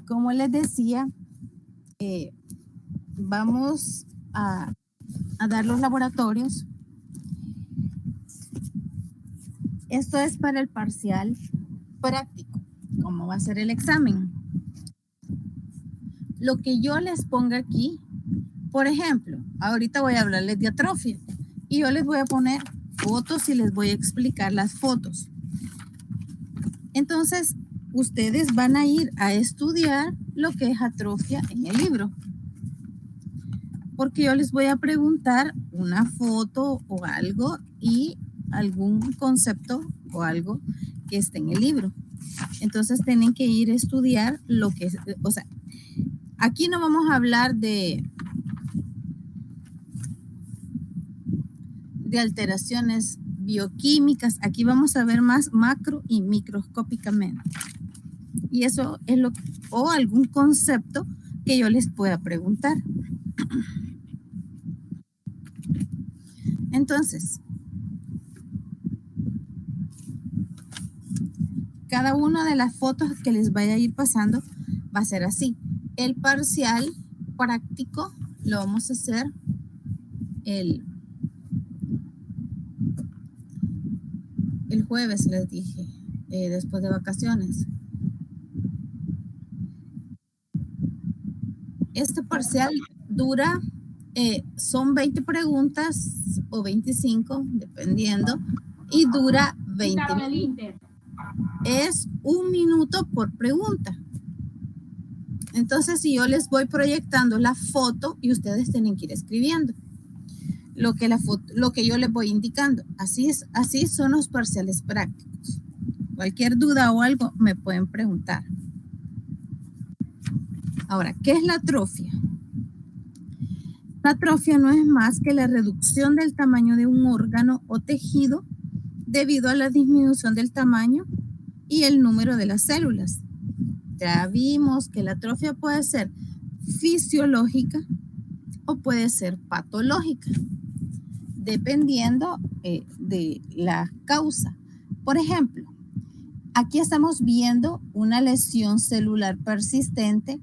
como les decía, vamos a dar los laboratorios. Esto es para el parcial práctico, cómo va a ser el examen. Lo que yo les ponga aquí, por ejemplo, ahorita voy a hablarles de atrofia y yo les voy a poner fotos y les voy a explicar las fotos. Entonces, ustedes van a ir a estudiar lo que es atrofia en el libro. Porque yo les voy a preguntar una foto o algo y algún concepto o algo que esté en el libro. Entonces tienen que ir a estudiar lo que es, o sea, aquí no vamos a hablar de alteraciones bioquímicas, aquí vamos a ver más macro y microscópicamente. Y eso es lo, o algún concepto que yo les pueda preguntar. Entonces, cada una de las fotos que les vaya a ir pasando va a ser así. El parcial práctico lo vamos a hacer el jueves, les dije, después de vacaciones. Este parcial dura, son 20 preguntas o 25, dependiendo, y dura 20 minutos. Es 1 minuto por pregunta. Entonces, si yo les voy proyectando la foto y ustedes tienen que ir escribiendo lo que yo les voy indicando. Así son los parciales prácticos. Cualquier duda o algo me pueden preguntar. Ahora, ¿qué es la atrofia? La atrofia no es más que la reducción del tamaño de un órgano o tejido debido a la disminución del tamaño y el número de las células. Ya vimos que la atrofia puede ser fisiológica o puede ser patológica, dependiendo de la causa. Por ejemplo, aquí estamos viendo una lesión celular persistente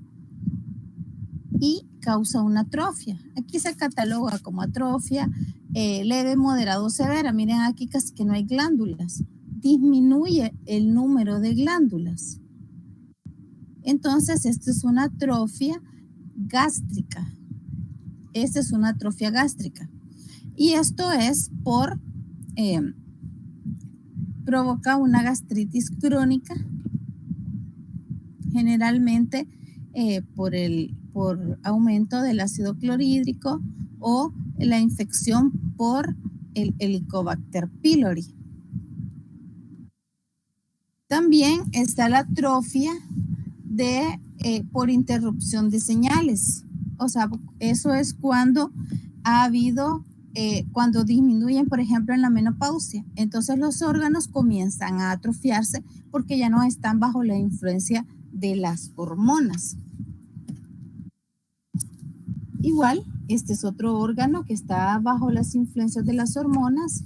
y causa una atrofia. Aquí se cataloga como atrofia leve, moderado, severa. Miren, aquí casi que no hay glándulas. Disminuye el número de glándulas. Entonces, esta es una atrofia gástrica. Esta es una atrofia gástrica. Y esto es por, provoca una gastritis crónica, generalmente por aumento del ácido clorhídrico o la infección por el Helicobacter pylori. También está la atrofia por interrupción de señales. O sea, eso es cuando ha habido, cuando disminuyen, por ejemplo, en la menopausia. Entonces los órganos comienzan a atrofiarse porque ya no están bajo la influencia de las hormonas. Igual, este es otro órgano que está bajo las influencias de las hormonas.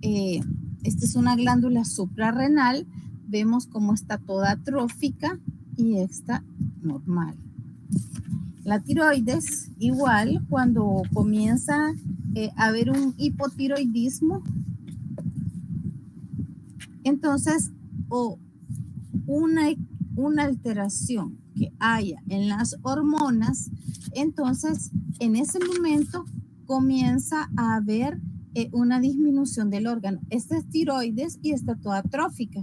Esta es una glándula suprarrenal. Vemos cómo está toda atrófica y esta normal. La tiroides, igual, cuando comienza a haber un hipotiroidismo, entonces, o una alteración que haya en las hormonas, entonces en ese momento comienza a haber una disminución del órgano. Esta es tiroides y está toda atrófica.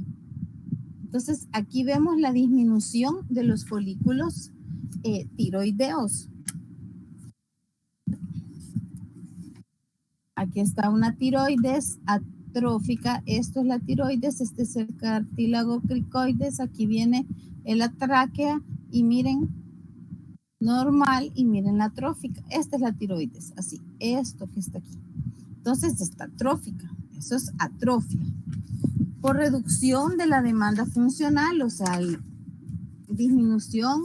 Entonces aquí vemos la disminución de los folículos tiroideos. Aquí está una tiroides atrófica. Esto es la tiroides, este es el cartílago cricoides. Aquí viene la tráquea y miren, normal, y miren la atrófica. Esta es la tiroides, así, esto que está aquí. Entonces está atrófica, eso es atrofia. Por reducción de la demanda funcional, o sea, disminución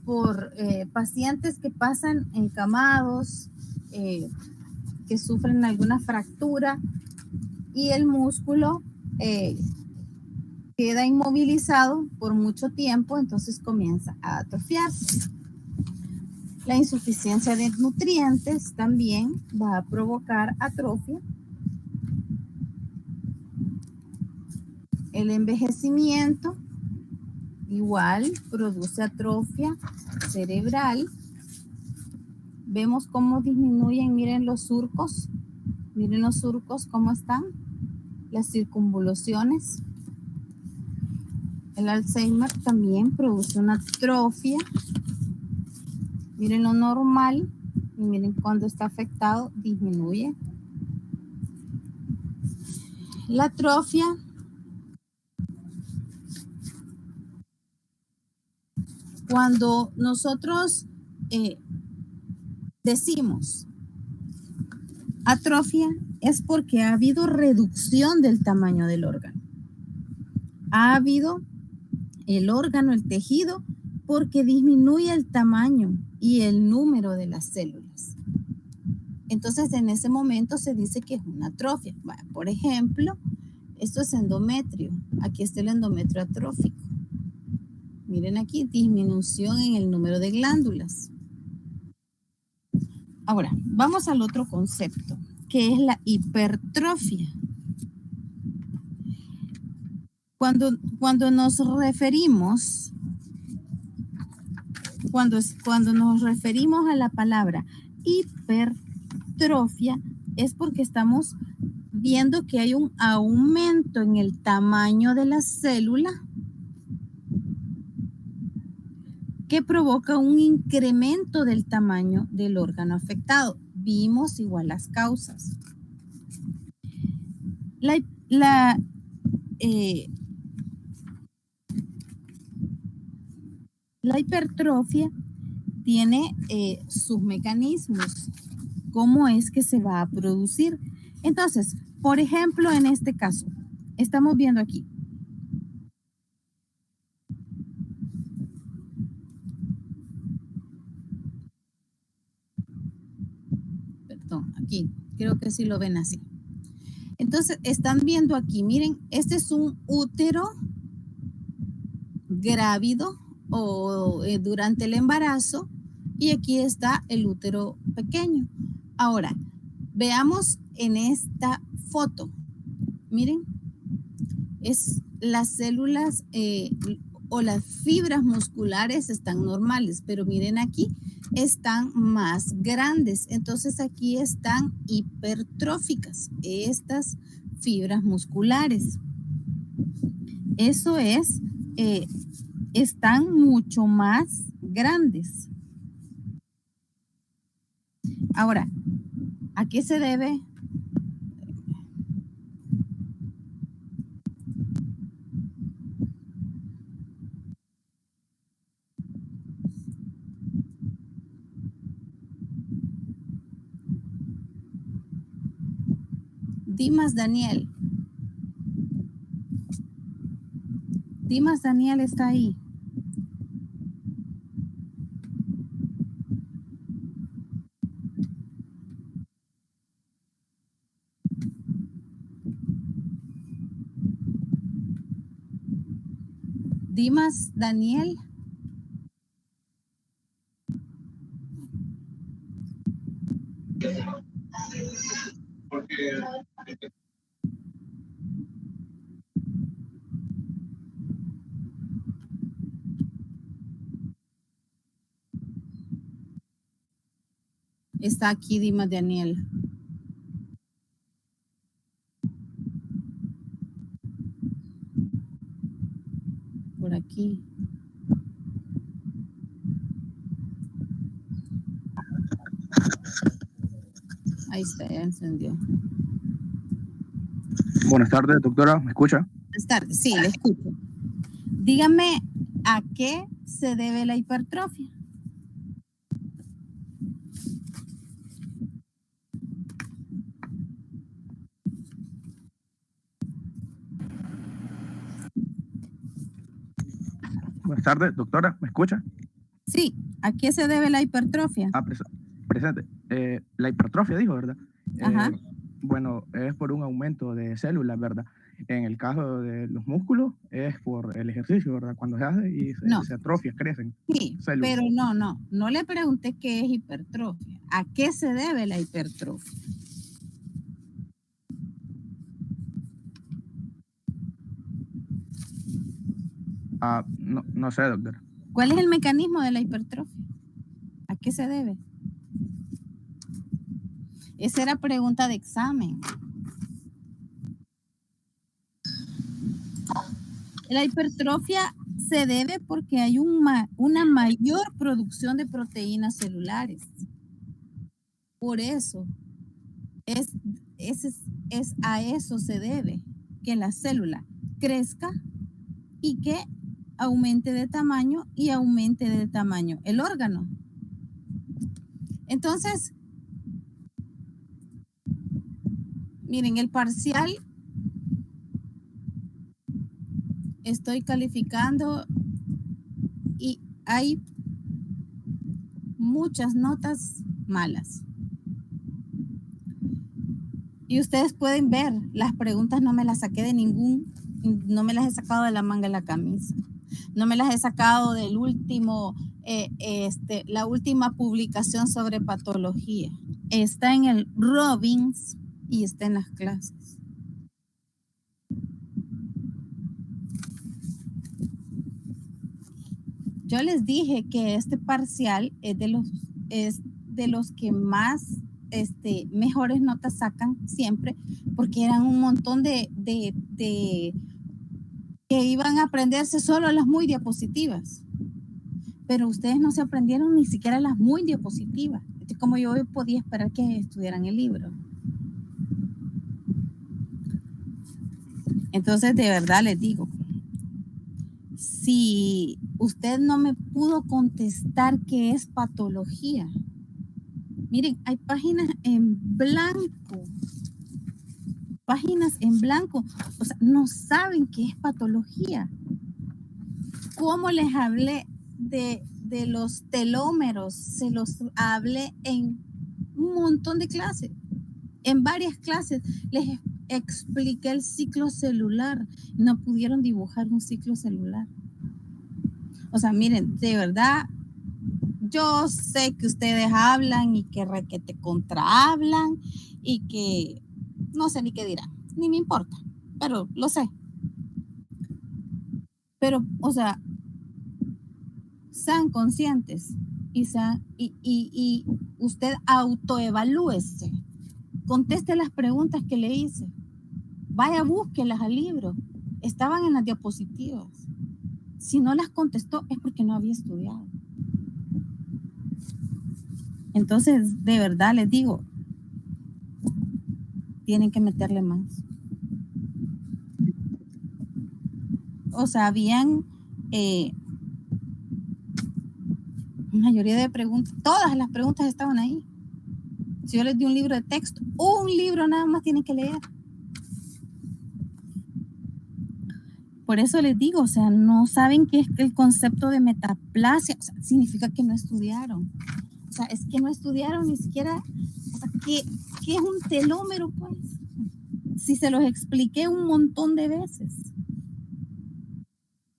por pacientes que pasan encamados, que sufren alguna fractura y el músculo queda inmovilizado por mucho tiempo, entonces comienza a atrofiarse. La insuficiencia de nutrientes también va a provocar atrofia. El envejecimiento igual produce atrofia cerebral. Vemos cómo disminuyen, miren los surcos cómo están, las circunvoluciones. El Alzheimer también produce una atrofia. Miren lo normal y miren cuando está afectado, disminuye. La atrofia cuando nosotros decimos atrofia es porque ha habido reducción del tamaño del órgano. Ha habido el órgano, el tejido, porque disminuye el tamaño y el número de las células. Entonces, en ese momento se dice que es una atrofia. Bueno, por ejemplo, esto es endometrio. Aquí está el endometrio atrófico. Miren aquí, disminución en el número de glándulas. Ahora, vamos al otro concepto, que es la hipertrofia. Cuando nos referimos a la palabra hipertrofia, es porque estamos viendo que hay un aumento en el tamaño de la célula que provoca un incremento del tamaño del órgano afectado. Vimos igual las causas. La hipertrofia tiene sus mecanismos. ¿Cómo es que se va a producir? Entonces, por ejemplo, en este caso, estamos viendo aquí. Perdón, aquí, creo que sí lo ven así. Entonces, están viendo aquí, miren, este es un útero grávido o durante el embarazo y aquí está el útero pequeño. Ahora, veamos en esta foto, miren, es las células o las fibras musculares están normales, pero miren aquí, están más grandes. Entonces aquí están hipertróficas estas fibras musculares. Eso es, están mucho más grandes. Ahora, ¿a qué se debe? Dimas Daniel. Dimas Daniel está ahí. Dimas Daniel. Está aquí Dimas Daniel. Por aquí. Ahí está, ya encendió. Buenas tardes, doctora, ¿me escucha? Buenas tardes, sí, le escucho. Dígame, ¿a qué se debe la hipertrofia? Buenas tardes, doctora, ¿me escucha? Sí, ¿a qué se debe la hipertrofia? Presente. La hipertrofia, dijo, ¿verdad? Ajá. Bueno, es por un aumento de células, ¿verdad? En el caso de los músculos es por el ejercicio, ¿verdad? Cuando se hace y se atrofia, crecen Sí, células. pero no le pregunté qué es hipertrofia. ¿A qué se debe la hipertrofia? No sé, doctora. ¿Cuál es el mecanismo de la hipertrofia? ¿A qué se debe? Esa era pregunta de examen. La hipertrofia se debe porque hay una mayor producción de proteínas celulares. Por eso, es a eso se debe, que la célula crezca y que aumente de tamaño y aumente de tamaño el órgano. Entonces, miren, el parcial estoy calificando y hay muchas notas malas. Y ustedes pueden ver, las preguntas no me las saqué de no me las he sacado de la manga de la camisa. No me las he sacado del último, la última publicación sobre patología. Está en el Robbins y está en las clases. Yo les dije que este parcial es de los que más mejores notas sacan siempre, porque eran un montón de que iban a aprenderse solo las muy diapositivas. Pero ustedes no se aprendieron ni siquiera las muy diapositivas. Como yo podía esperar que estudiaran el libro. Entonces, de verdad les digo, si usted no me pudo contestar qué es patología, miren, hay páginas en blanco. Páginas en blanco. O sea, no saben qué es patología. ¿Cómo les hablé de los telómeros? Se los hablé en un montón de clases. En varias clases les expliqué el ciclo celular. No pudieron dibujar un ciclo celular. O sea, miren, de verdad, yo sé que ustedes hablan y que requete contrahablan y que no sé ni qué dirán, ni me importa, pero lo sé. Pero, o sea, sean conscientes y usted autoevalúese. Conteste las preguntas que le hice. Vaya, búsquelas al libro. Estaban en las diapositivas. Si no las contestó es porque no había estudiado. Entonces, de verdad les digo, tienen que meterle más. O sea, habían mayoría de preguntas, todas las preguntas estaban ahí. Si yo les di un libro de texto, un libro nada más tienen que leer. Por eso les digo, o sea, no saben qué es el concepto de metaplasia, o sea, significa que no estudiaron. O sea, es que no estudiaron ni siquiera, o sea, ¿qué es un telómero, pues? Si se los expliqué un montón de veces.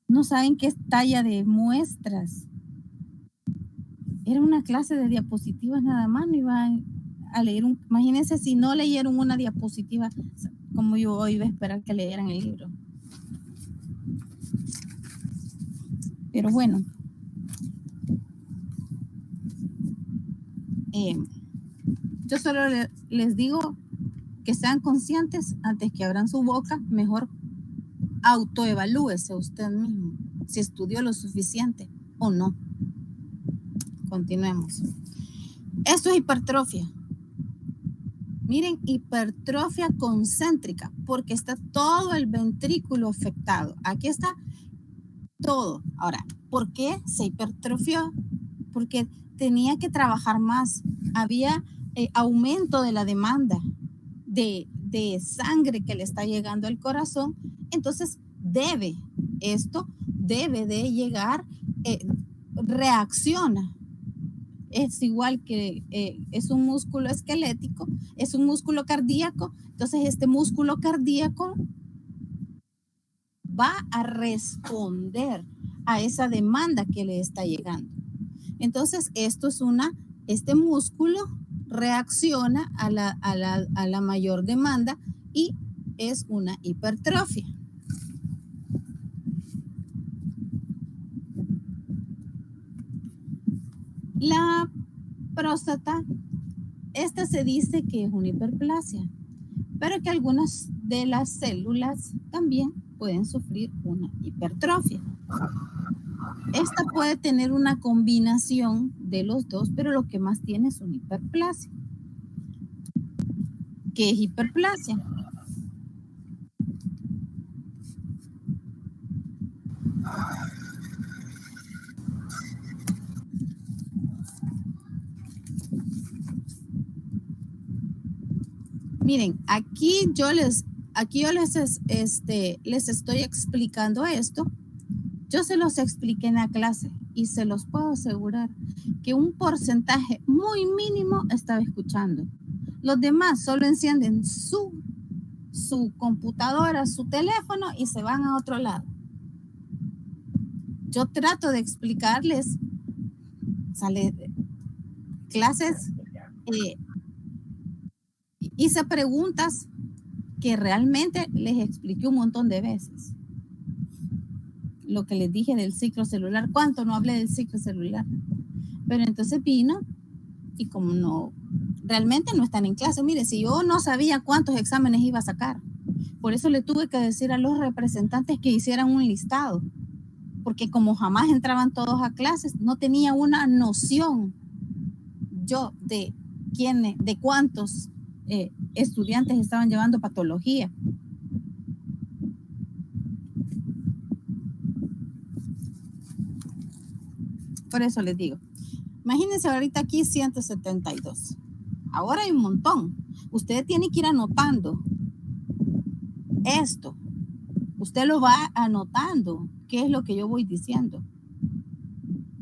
No saben qué es talla de muestras. Era una clase de diapositivas nada más, no iban a leer imagínense si no leyeron una diapositiva, como yo iba a esperar que leyeran el libro. Pero bueno, yo solo les digo que sean conscientes antes que abran su boca, mejor autoevalúese usted mismo, si estudió lo suficiente o no. Continuemos. Esto es hipertrofia. Miren, hipertrofia concéntrica, porque está todo el ventrículo afectado. Aquí está todo. Ahora, ¿por qué se hipertrofió? Porque tenía que trabajar más. Había aumento de la demanda de sangre que le está llegando al corazón. Entonces, esto debe de llegar, reacciona. Es igual que es un músculo esquelético, es un músculo cardíaco. Entonces, este músculo cardíaco va a responder a esa demanda que le está llegando. Entonces, este músculo reacciona a la mayor demanda y es una hipertrofia. La próstata, esta se dice que es una hiperplasia, pero que algunas de las células también pueden sufrir una hipertrofia. Esta puede tener una combinación de los dos, pero lo que más tiene es una hiperplasia. ¿Qué es hiperplasia? Miren, aquí yo les estoy explicando esto. Yo se los expliqué en la clase y se los puedo asegurar que un porcentaje muy mínimo estaba escuchando. Los demás solo encienden su computadora, su teléfono y se van a otro lado. Yo trato de explicarles, clases, hice preguntas que realmente les expliqué un montón de veces. Lo que les dije del ciclo celular, ¿cuánto no hablé del ciclo celular? Pero entonces vino y como no, realmente no están en clase. Mire, si yo no sabía cuántos exámenes iba a sacar, por eso le tuve que decir a los representantes que hicieran un listado, porque como jamás entraban todos a clases, no tenía una noción yo de cuántos estudiantes estaban llevando patología. Por eso les digo, imagínense ahorita aquí 172. Ahora hay un montón. Usted tiene que ir anotando esto. Usted lo va anotando. ¿Qué es lo que yo voy diciendo?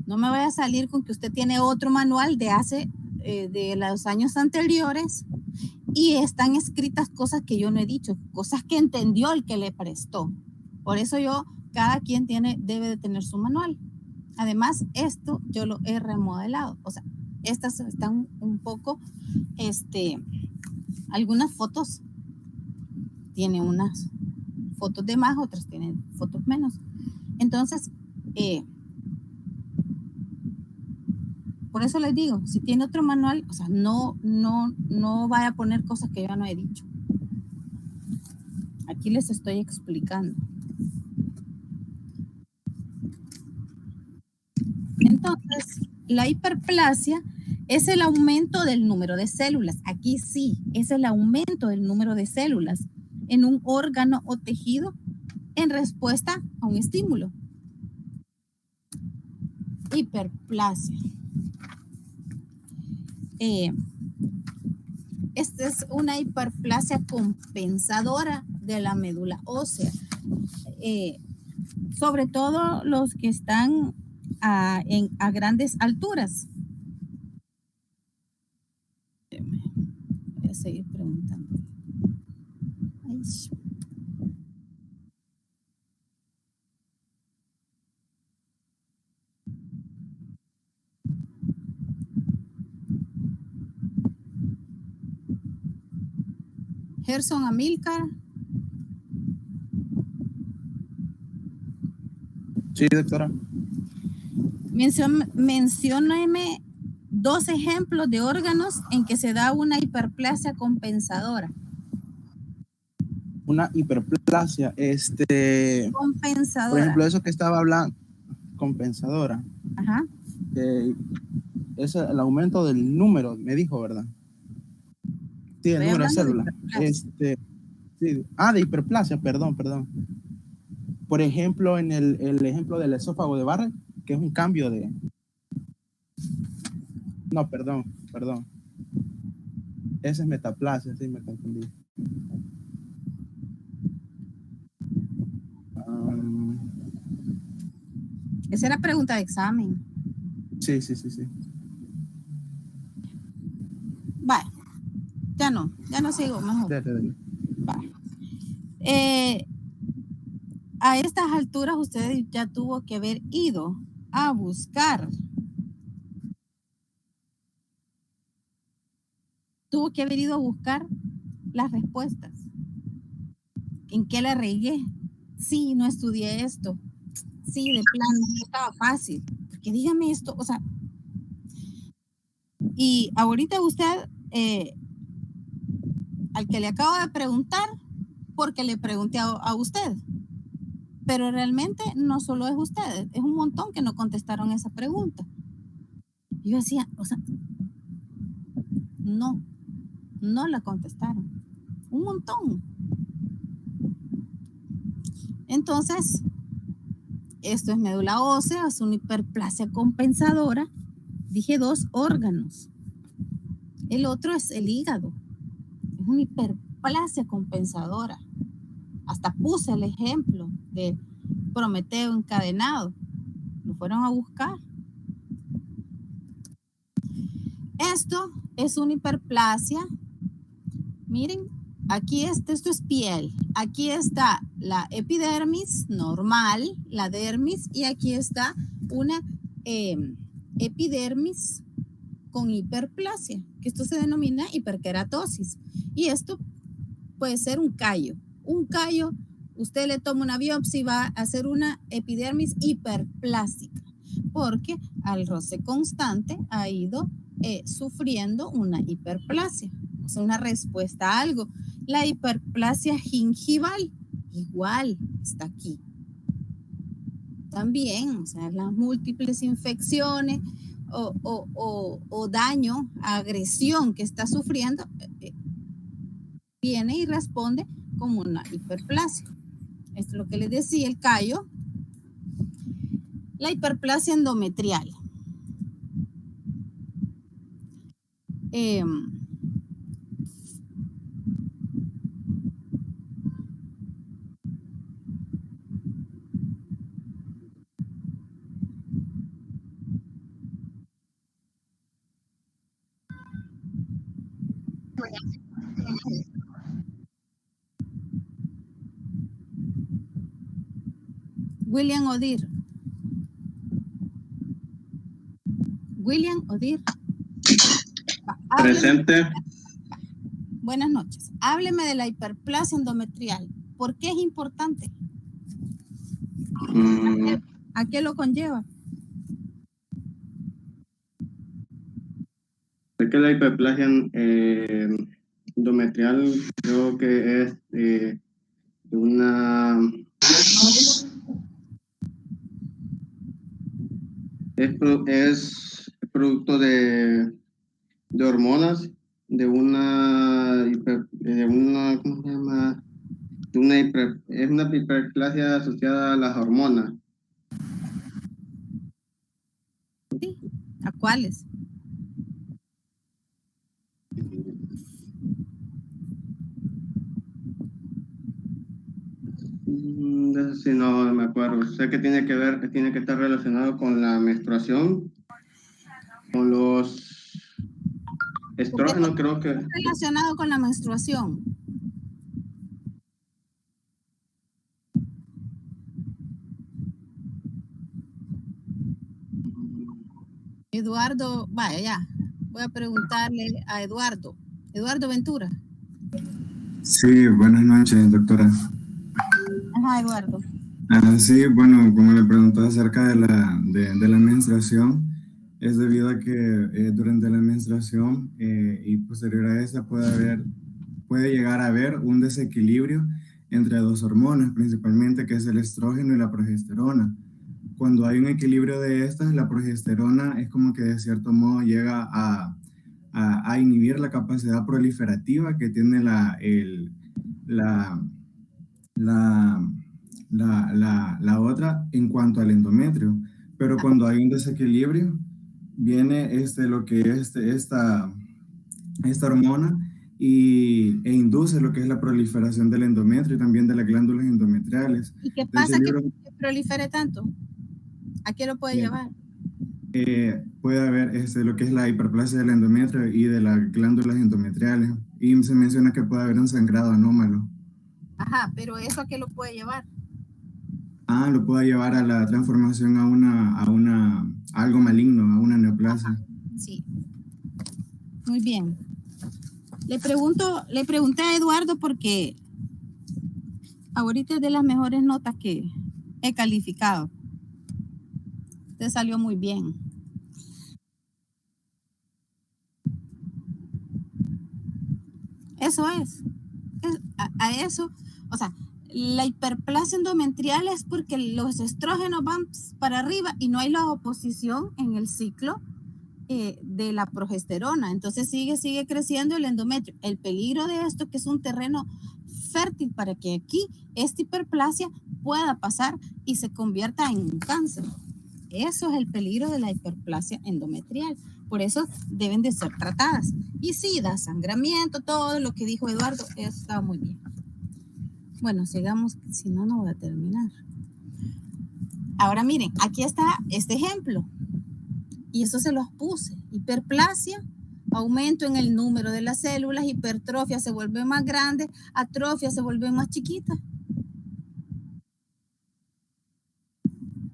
No me vaya a salir con que usted tiene otro manual de los años anteriores y están escritas cosas que yo no he dicho, cosas que entendió el que le prestó. Por eso cada quien debe de tener su manual. Además, esto yo lo he remodelado. O sea, estas están un poco, algunas fotos tienen unas fotos de más, otras tienen fotos menos. Entonces, por eso les digo, si tiene otro manual, o sea, no vaya a poner cosas que yo no he dicho. Aquí les estoy explicando. Entonces, la hiperplasia es el aumento del número de células. Aquí sí, es el aumento del número de células en un órgano o tejido en respuesta a un estímulo. Hiperplasia. Esta es una hiperplasia compensadora de la médula ósea. Sobre todo los que están a grandes alturas. Voy a seguir preguntando. Ay. Gerson Amílcar. Sí, doctora. Mencióneme 2 ejemplos de órganos en que se da una hiperplasia compensadora. Una hiperplasia, compensadora. Por ejemplo, eso que estaba hablando, compensadora. Ajá. Es el aumento del número, me dijo, ¿verdad? Sí, el número de células. Sí. De hiperplasia, perdón. Por ejemplo, en el ejemplo del esófago de Barrett, que es un cambio de... No, perdón. Ese es metaplasia, sí, me confundí. Esa era pregunta de examen. Sí. Vale. Ya no sigo, mejor. Dale. Vale. a estas alturas usted ya tuvo que haber ido a buscar. Tuvo que haber ido a buscar las respuestas. ¿En qué la regué? Sí, no estudié esto. Sí, de plano, no estaba fácil. Porque dígame esto, o sea, y ahorita usted, al que le acabo de preguntar, porque le pregunté a usted, pero realmente no solo es usted, es un montón que no contestaron esa pregunta. Yo decía, o sea, no la contestaron. Un montón. Entonces, esto es médula ósea, es una hiperplasia compensadora. Dije 2 órganos. El otro es el hígado. Es una hiperplasia compensadora. Hasta puse el ejemplo de Prometeo encadenado. Lo fueron a buscar. Esto es una hiperplasia. Miren, aquí esto es piel. Aquí está la epidermis normal, la dermis, y aquí está una epidermis con hiperplasia, que esto se denomina hiperkeratosis. Y esto puede ser un callo. Un callo, usted le toma una biopsia y va a hacer una epidermis hiperplástica, porque al roce constante ha ido sufriendo una hiperplasia, o sea, una respuesta a algo. La hiperplasia gingival, igual, está aquí. También, o sea, las múltiples infecciones o daño, agresión que está sufriendo, viene y responde como una hiperplasia. Esto es lo que les decía, el callo. La hiperplasia endometrial. William Odir. William Odir. Presente. Buenas noches. Hábleme de la hiperplasia endometrial. ¿Por qué es importante? ¿A qué lo conlleva? Sé que la hiperplasia endometrial creo que es una... Es producto de hormonas, de una ¿cómo se llama? Es una hiperplasia asociada a las hormonas. Sí. ¿A cuáles? Sí, no me acuerdo. Sé que tiene que estar relacionado con la menstruación, con los estrógenos, creo que. Relacionado con la menstruación. Eduardo, vaya ya. Voy a preguntarle a Eduardo. Eduardo Ventura. Sí, buenas noches, doctora. Ajá, Eduardo. Sí, bueno, como le preguntó acerca de la menstruación, es debido a que durante la menstruación y posterior a esa puede llegar a haber un desequilibrio entre 2 hormonas, principalmente que es el estrógeno y la progesterona. Cuando hay un equilibrio de estas, la progesterona es como que de cierto modo llega a inhibir la capacidad proliferativa que tiene la otra en cuanto al endometrio. Pero cuando hay un desequilibrio, viene lo que es esta hormona e induce lo que es la proliferación del endometrio y también de las glándulas endometriales. ¿Y qué pasa que prolifere tanto? ¿A qué lo puede llevar? Puede haber lo que es la hiperplasia del endometrio y de las glándulas endometriales. Y se menciona que puede haber un sangrado anómalo. Ajá, pero ¿eso a qué lo puede llevar? lo pueda llevar a la transformación a algo maligno, a una neoplasia. Sí. Muy bien. Le pregunté a Eduardo porque ahorita es de las mejores notas que he calificado. Usted salió muy bien. Eso es. A eso, o sea, la hiperplasia endometrial es porque los estrógenos van para arriba y no hay la oposición en el ciclo de la progesterona. Entonces sigue creciendo el endometrio. El peligro de esto que es un terreno fértil para que aquí esta hiperplasia pueda pasar y se convierta en un cáncer. Eso es el peligro de la hiperplasia endometrial. Por eso deben de ser tratadas. Y sí, da sangramiento, todo lo que dijo Eduardo, eso está muy bien. Bueno, sigamos, si no, no voy a terminar. Ahora miren, aquí está este ejemplo. Y eso se los puse. Hiperplasia, aumento en el número de las células, hipertrofia se vuelve más grande, atrofia se vuelve más chiquita.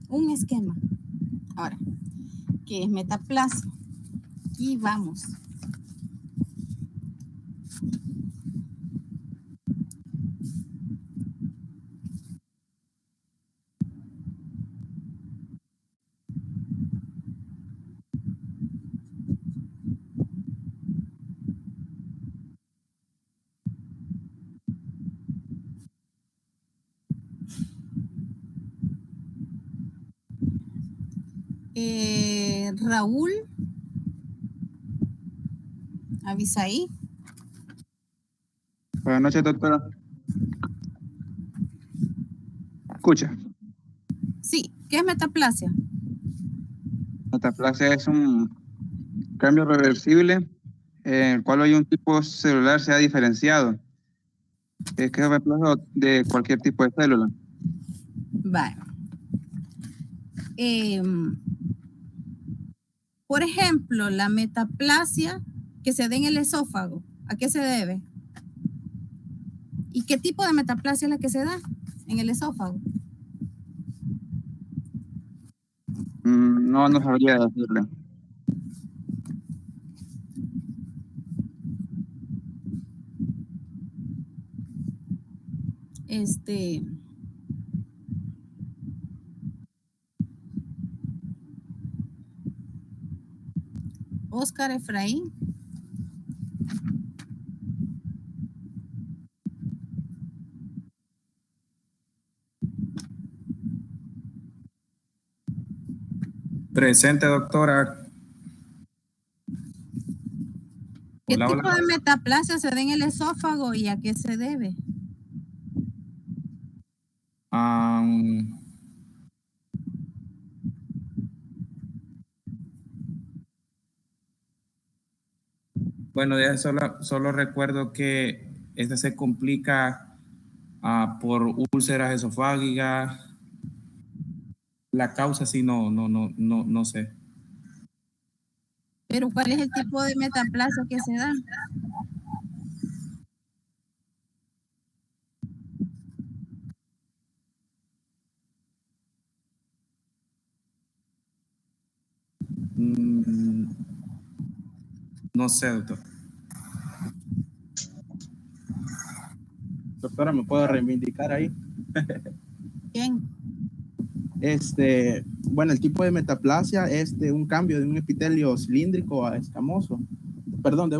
Un esquema. Ahora, ¿qué es metaplasia? Aquí vamos. Raúl, Avisaí. Buenas noches, doctora. Escucha, Sí, ¿qué es metaplasia? metaplasia es un cambio reversible en el cual hay un tipo celular se ha diferenciado. Es que es reemplazo de cualquier tipo de célula. Vale. Por ejemplo, la metaplasia que se da en el esófago, ¿a qué se debe? ¿Y qué tipo de metaplasia es la que se da en el esófago? No sabría decirle. Oscar Efraín. Presente, doctora. ¿Qué Hola, tipo hola. de metaplasia se da en el esófago y a qué se debe? Bueno, ya solo recuerdo que esta se complica por úlceras esofágicas. La causa sí no sé. Pero ¿cuál es el tipo de metaplasia que se da? No sé, doctor. Doctora, ¿me puedo reivindicar ahí? ¿Quién? Bueno, el tipo de metaplasia es de un cambio de un epitelio cilíndrico a escamoso. Perdón, de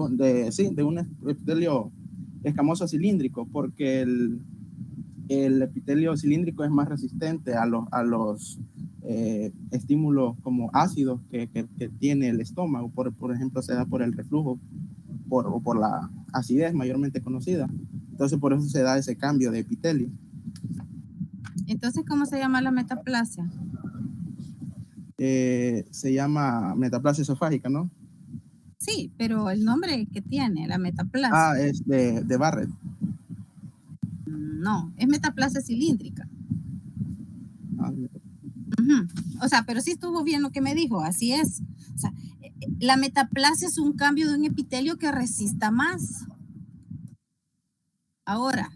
un epitelio escamoso a cilíndrico, porque el epitelio cilíndrico es más resistente a los estímulos como ácidos que tiene el estómago. Por ejemplo, se da por el reflujo o por la acidez mayormente conocida. Entonces, por eso se da ese cambio de epitelio. Entonces, ¿cómo se llama la metaplasia? Se llama metaplasia esofágica, ¿no? Sí, pero el nombre que tiene, la metaplasia. Es de Barrett. No, es metaplasia cilíndrica. O sea, pero sí estuvo bien lo que me dijo, así es. O sea, la metaplasia es un cambio de un epitelio que resista más. Ahora,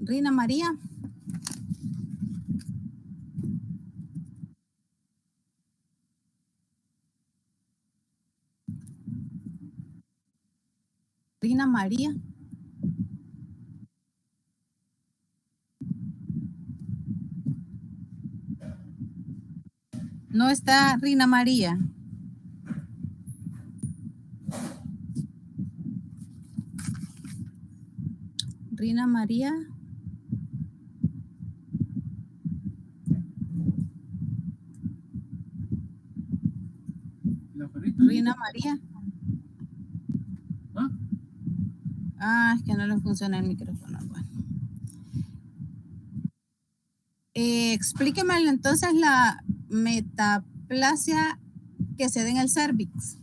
Rina María. Rina María. No está Rina María. Rina María. Rina María. Ah, es que no le funciona el micrófono. Bueno. Explíqueme entonces la metaplasia que se da en el cervix.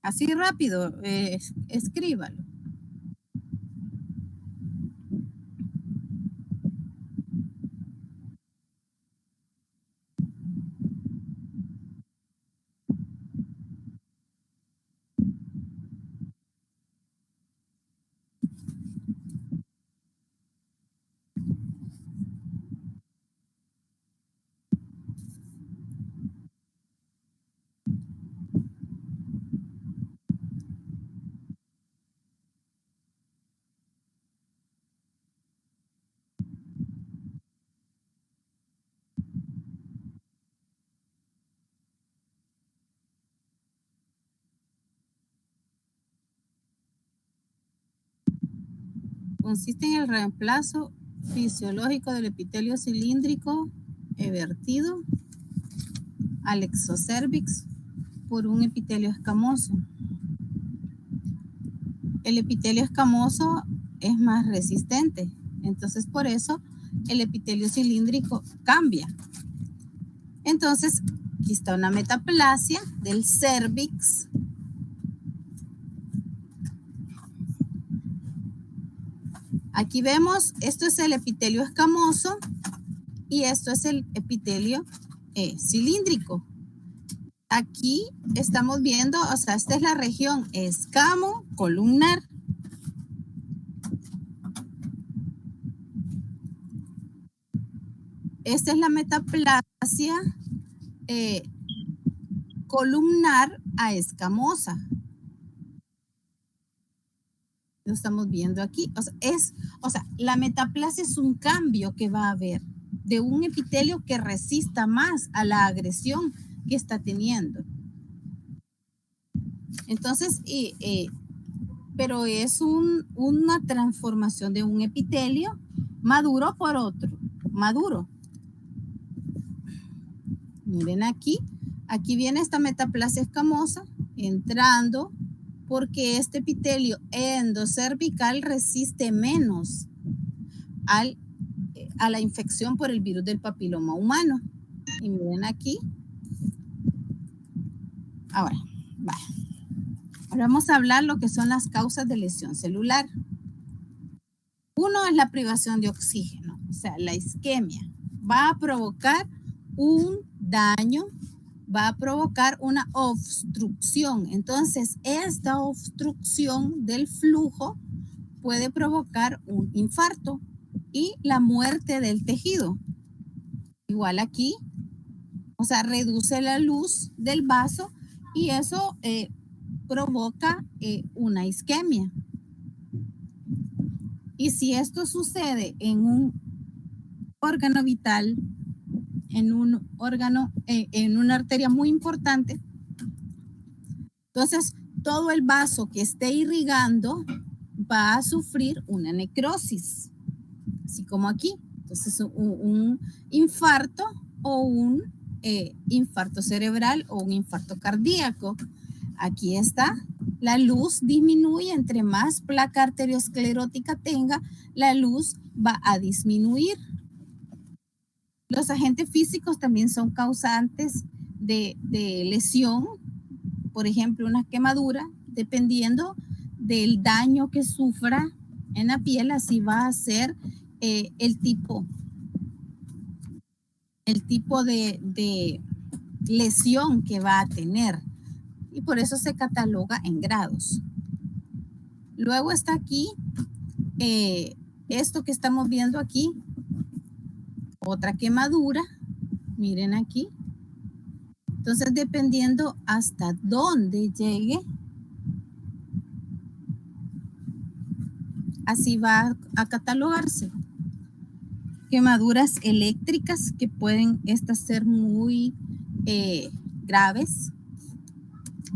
Así rápido, escríbalo. Consiste en el reemplazo fisiológico del epitelio cilíndrico vertido al exocervix por un epitelio escamoso. El epitelio escamoso es más resistente, entonces por eso el epitelio cilíndrico cambia. Entonces, aquí está una metaplasia del cervix. Aquí vemos, esto es el epitelio escamoso y esto es el epitelio cilíndrico. Aquí estamos viendo, o sea, esta es la región escamo columnar. Esta es la metaplasia columnar a escamosa. Lo estamos viendo aquí. O sea, la metaplasia es un cambio que va a haber de un epitelio que resista más a la agresión que está teniendo. Entonces, pero es una transformación de un epitelio maduro por otro, maduro. Miren aquí viene esta metaplasia escamosa entrando porque este epitelio endocervical resiste menos a la infección por el virus del papiloma humano. Y miren aquí. Ahora vamos a hablar lo que son las causas de lesión celular. Uno es la privación de oxígeno, o sea, la isquemia. Va a provocar un daño, va a provocar una obstrucción. Entonces, esta obstrucción del flujo puede provocar un infarto y la muerte del tejido. Igual aquí, o sea, reduce la luz del vaso y eso provoca una isquemia. Y si esto sucede en un órgano vital, en un órgano, en una arteria muy importante, entonces todo el vaso que esté irrigando va a sufrir una necrosis, así como aquí. Entonces un infarto o un infarto cerebral o un infarto cardíaco. Aquí está, la luz disminuye, entre más placa arteriosclerótica tenga, la luz va a disminuir. Los agentes físicos también son causantes de lesión por ejemplo, una quemadura, dependiendo del daño que sufra en la piel, así va a ser el tipo de lesión que va a tener. Y por eso se cataloga en grados. Luego está aquí, esto que estamos viendo aquí, otra quemadura, miren aquí. Entonces, dependiendo hasta dónde llegue, así va a catalogarse. Quemaduras eléctricas que pueden estas ser muy graves.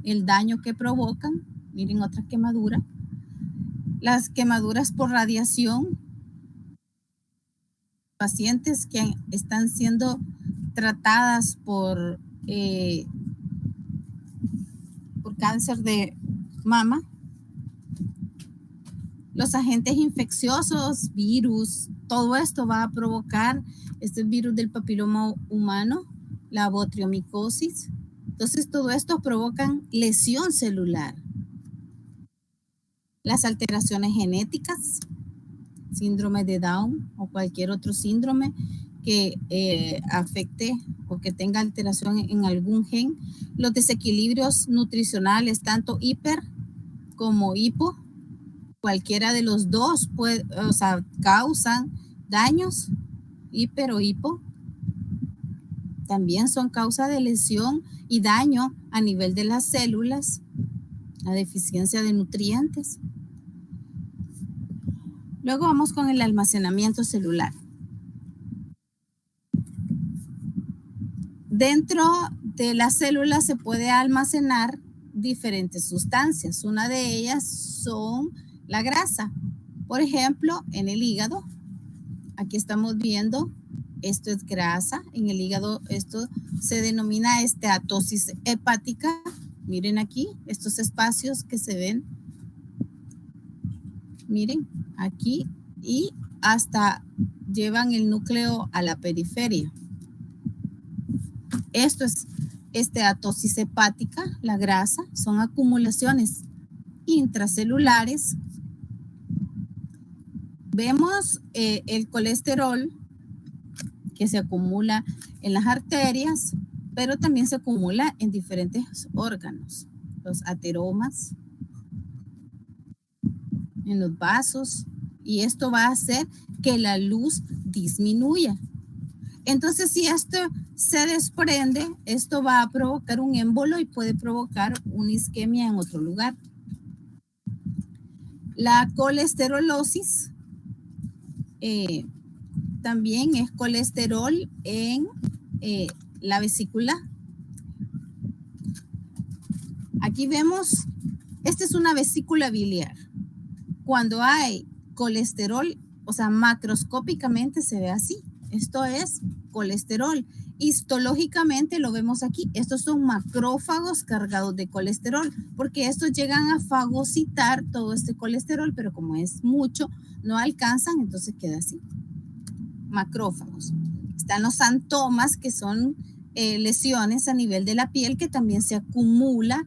El daño que provocan, miren otra quemadura. Las quemaduras por radiación, pacientes que están siendo tratadas por cáncer de mama, los agentes infecciosos, virus, todo esto va a provocar este virus del papiloma humano, la botriomicosis. Entonces, todo esto provocan lesión celular. Las alteraciones genéticas, síndrome de Down o cualquier otro síndrome que afecte o que tenga alteración en algún gen. Los desequilibrios nutricionales, tanto hiper como hipo, cualquiera de los dos causan daños, hiper o hipo. También son causa de lesión y daño a nivel de las células, la deficiencia de nutrientes. Luego vamos con el almacenamiento celular. Dentro de las células se puede almacenar diferentes sustancias. Una de ellas son la grasa. Por ejemplo, en el hígado, aquí estamos viendo, esto es grasa. En el hígado esto se denomina esteatosis hepática. Miren aquí, estos espacios que se ven. Miren, aquí y hasta llevan el núcleo a la periferia. Esto es esteatosis hepática, la grasa, son acumulaciones intracelulares. Vemos el colesterol que se acumula en las arterias, pero también se acumula en diferentes órganos, los ateromas, en los vasos, y esto va a hacer que la luz disminuya. Entonces, si esto se desprende, esto va a provocar un émbolo y puede provocar una isquemia en otro lugar. La colesterolosis también es colesterol en la vesícula. Aquí vemos, esta es una vesícula biliar. Cuando hay colesterol, o sea, macroscópicamente se ve así. Esto es colesterol. Histológicamente lo vemos aquí. Estos son macrófagos cargados de colesterol, porque estos llegan a fagocitar todo este colesterol, pero como es mucho, no alcanzan, entonces queda así. Macrófagos. Están los xantomas, que son lesiones a nivel de la piel, que también se acumula.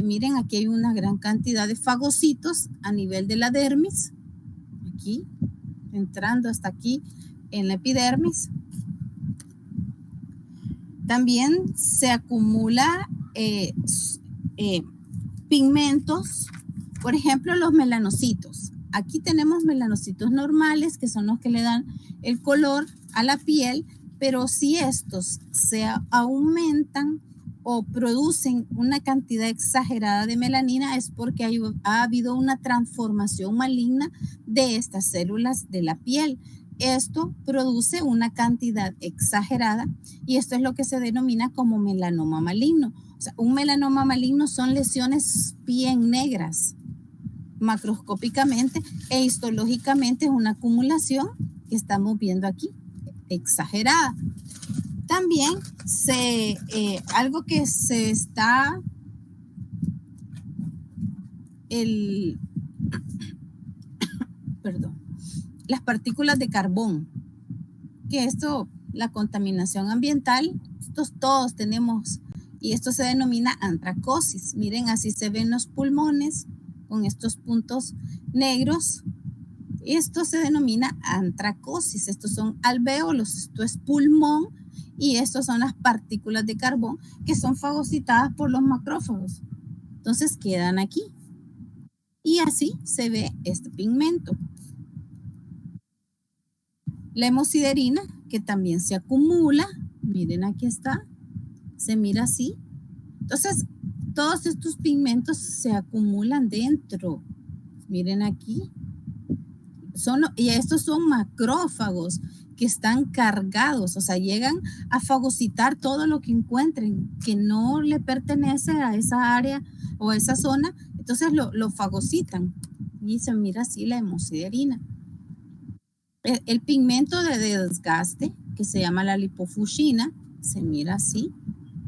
Miren, aquí hay una gran cantidad de fagocitos a nivel de la dermis. Aquí, entrando hasta aquí en la epidermis. También se acumula pigmentos, por ejemplo, los melanocitos. Aquí tenemos melanocitos normales, que son los que le dan el color a la piel, pero si estos se aumentan o producen una cantidad exagerada de melanina, es porque ha habido una transformación maligna de estas células de la piel. Esto produce una cantidad exagerada y esto es lo que se denomina como melanoma maligno. O sea, un melanoma maligno son lesiones bien negras, macroscópicamente e histológicamente es una acumulación que estamos viendo aquí, exagerada. También algo que se está, las partículas de carbón, que esto, la contaminación ambiental, todos tenemos Y esto se denomina antracosis. Miren, así se ven los pulmones con estos puntos negros. Esto se denomina antracosis. Estos son alvéolos, esto es pulmón, y estos son las partículas de carbón que son fagocitadas por los macrófagos. Entonces quedan aquí. Y así se ve este pigmento. La hemosiderina, que también se acumula, miren, aquí está, se mira así. Entonces, todos estos pigmentos se acumulan dentro. Miren aquí. Y estos son macrófagos que están cargados, o sea, llegan a fagocitar todo lo que encuentren que no le pertenece a esa área o a esa zona, entonces lo fagocitan. Y se mira así la hemosiderina. El pigmento de desgaste, que se llama la lipofuscina, se mira así,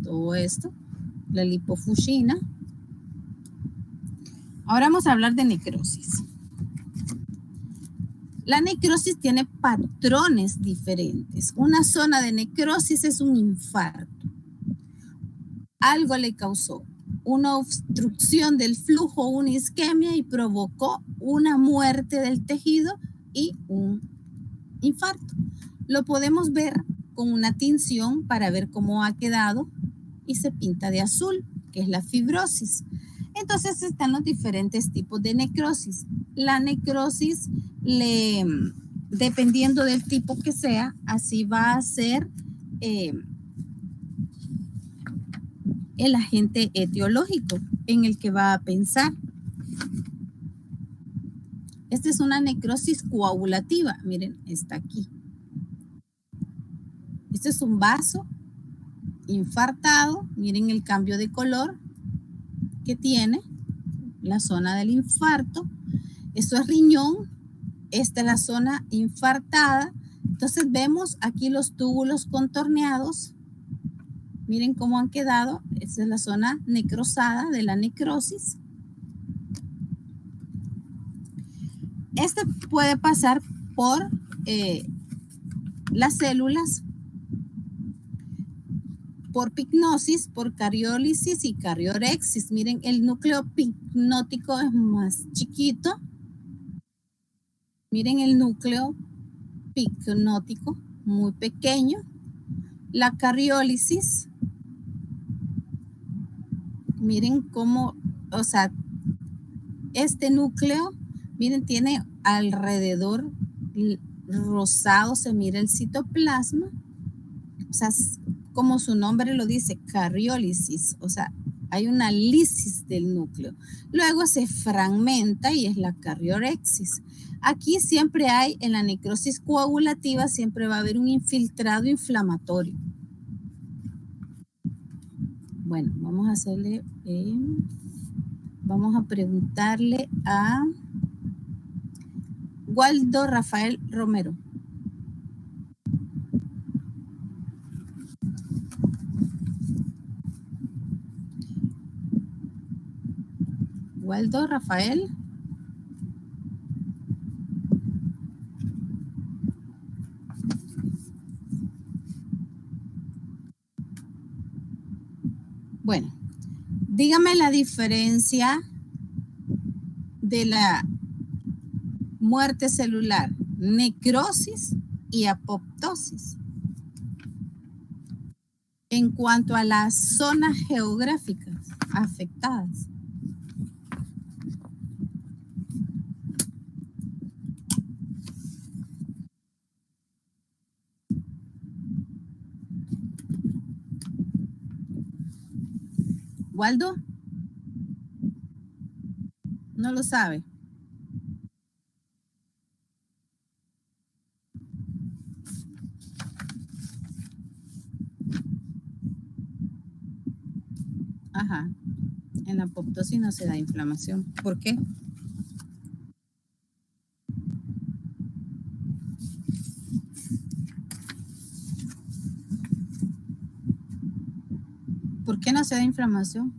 todo esto, la lipofuscina. Ahora vamos a hablar de necrosis. La necrosis tiene patrones diferentes. Una zona de necrosis es un infarto. Algo le causó una obstrucción del flujo, una isquemia, y provocó una muerte del tejido y un infarto. Lo podemos ver con una tinción para ver cómo ha quedado y se pinta de azul, que es la fibrosis. Entonces están los diferentes tipos de necrosis. La necrosis, dependiendo del tipo que sea, así va a ser el agente etiológico en el que va a pensar. Esta es una necrosis coagulativa. Miren, está aquí. Este es un vaso infartado. Miren el cambio de color que tiene la zona del infarto. Esto es riñón. Esta es la zona infartada. Entonces vemos aquí los túbulos contorneados. Miren cómo han quedado. Esta es la zona necrosada de la necrosis. Este puede pasar por las células, por pignosis, por cariólisis y cariorexis. Miren, el núcleo pignótico es más chiquito. Miren el núcleo pignótico, muy pequeño. La cariólisis, miren cómo, o sea, este núcleo, miren, tiene alrededor rosado, se mira el citoplasma. O sea, como su nombre lo dice, cariólisis, o sea, hay una lisis del núcleo. Luego se fragmenta y es la cariorexis. Aquí siempre hay, en la necrosis coagulativa, siempre va a haber un infiltrado inflamatorio. Bueno, vamos a hacerle, vamos a preguntarle a Waldo Rafael Romero. Waldo Rafael. Bueno, dígame la diferencia de la muerte celular, necrosis y apoptosis en cuanto a las zonas geográficas afectadas. ¿Waldo? No lo sabe. Ajá. En la apoptosis no se da inflamación. ¿Por qué? ¿Por qué no se da inflamación?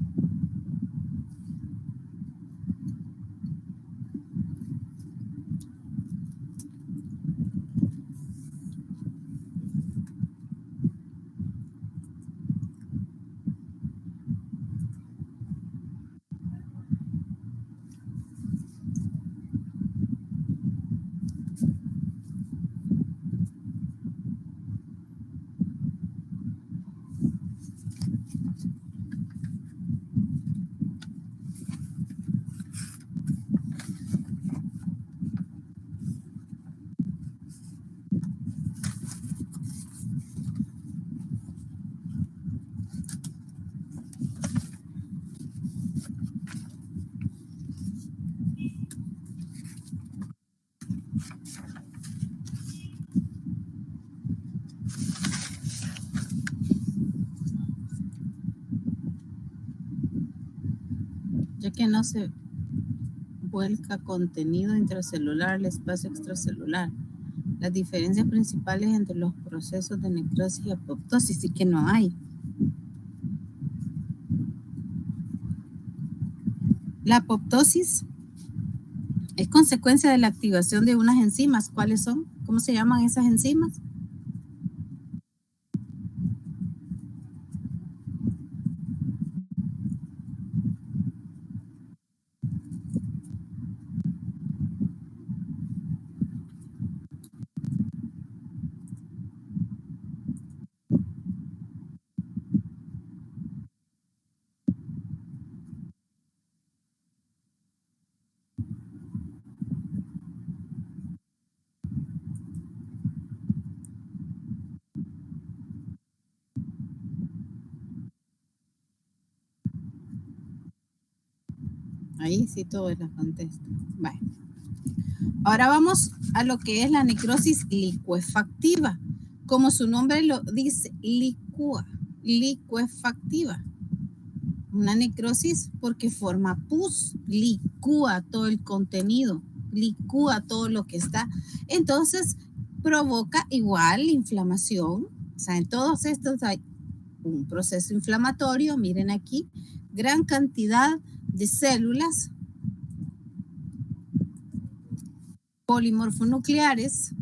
ya que no se vuelca contenido intracelular al espacio extracelular. Las diferencias principales entre los procesos de necrosis y apoptosis, sí que no hay. La apoptosis es consecuencia de la activación de unas enzimas. ¿Cuáles son? ¿Cómo se llaman esas enzimas? Ahí sí todos las contestan. Bueno. Ahora vamos a lo que es la necrosis licuefactiva. Como su nombre lo dice, licuefactiva. Una necrosis porque forma pus, licúa todo el contenido, licúa todo lo que está. Entonces, provoca igual inflamación. O sea, en todos estos hay un proceso inflamatorio. Miren aquí, gran cantidad de células polimorfonucleares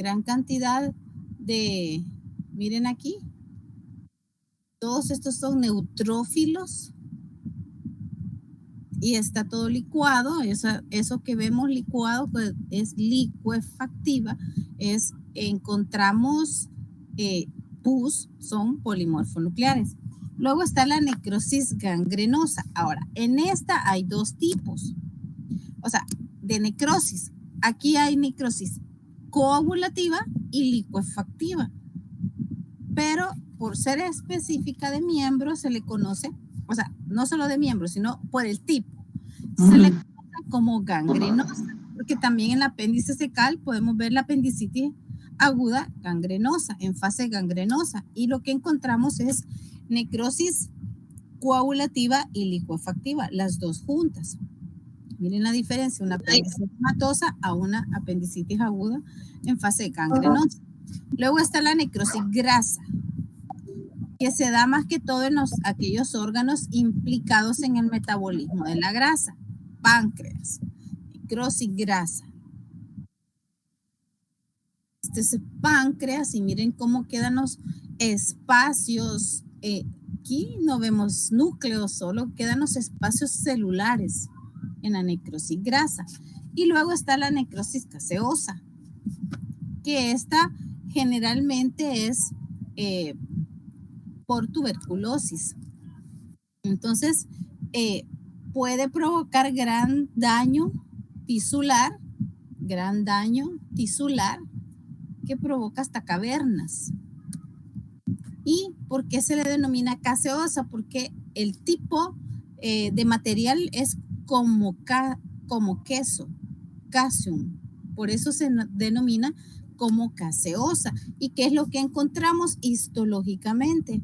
gran cantidad de, miren aquí, todos estos son neutrófilos y está todo licuado. Eso que vemos licuado pues, es licuefactiva, encontramos pus, son polimorfonucleares. Luego está la necrosis gangrenosa. Ahora, en esta hay dos tipos, o sea, de necrosis. Aquí hay necrosis coagulativa y licuefactiva, pero por ser específica de miembros se le conoce, o sea, no solo de miembros, sino por el tipo, se le conoce como gangrenosa, porque también en el apéndice cecal podemos ver la apendicitis aguda gangrenosa, en fase gangrenosa, y lo que encontramos es necrosis coagulativa y licuefactiva, las dos juntas. Miren la diferencia, una apendicitis hematosa a una apendicitis aguda en fase gangrenosa. Luego está la necrosis grasa, que se da más que todo en aquellos órganos implicados en el metabolismo de la grasa. Páncreas, necrosis grasa. Este es el páncreas y miren cómo quedan los espacios. Aquí no vemos núcleos, solo quedan los espacios celulares en la necrosis grasa. Y luego está la necrosis gaseosa, que esta generalmente es por tuberculosis. Entonces, puede provocar gran daño tisular que provoca hasta cavernas. ¿Y por qué se le denomina gaseosa? Porque el tipo de material es como queso, caseum. Por eso se denomina como gaseosa. ¿Y qué es lo que encontramos histológicamente?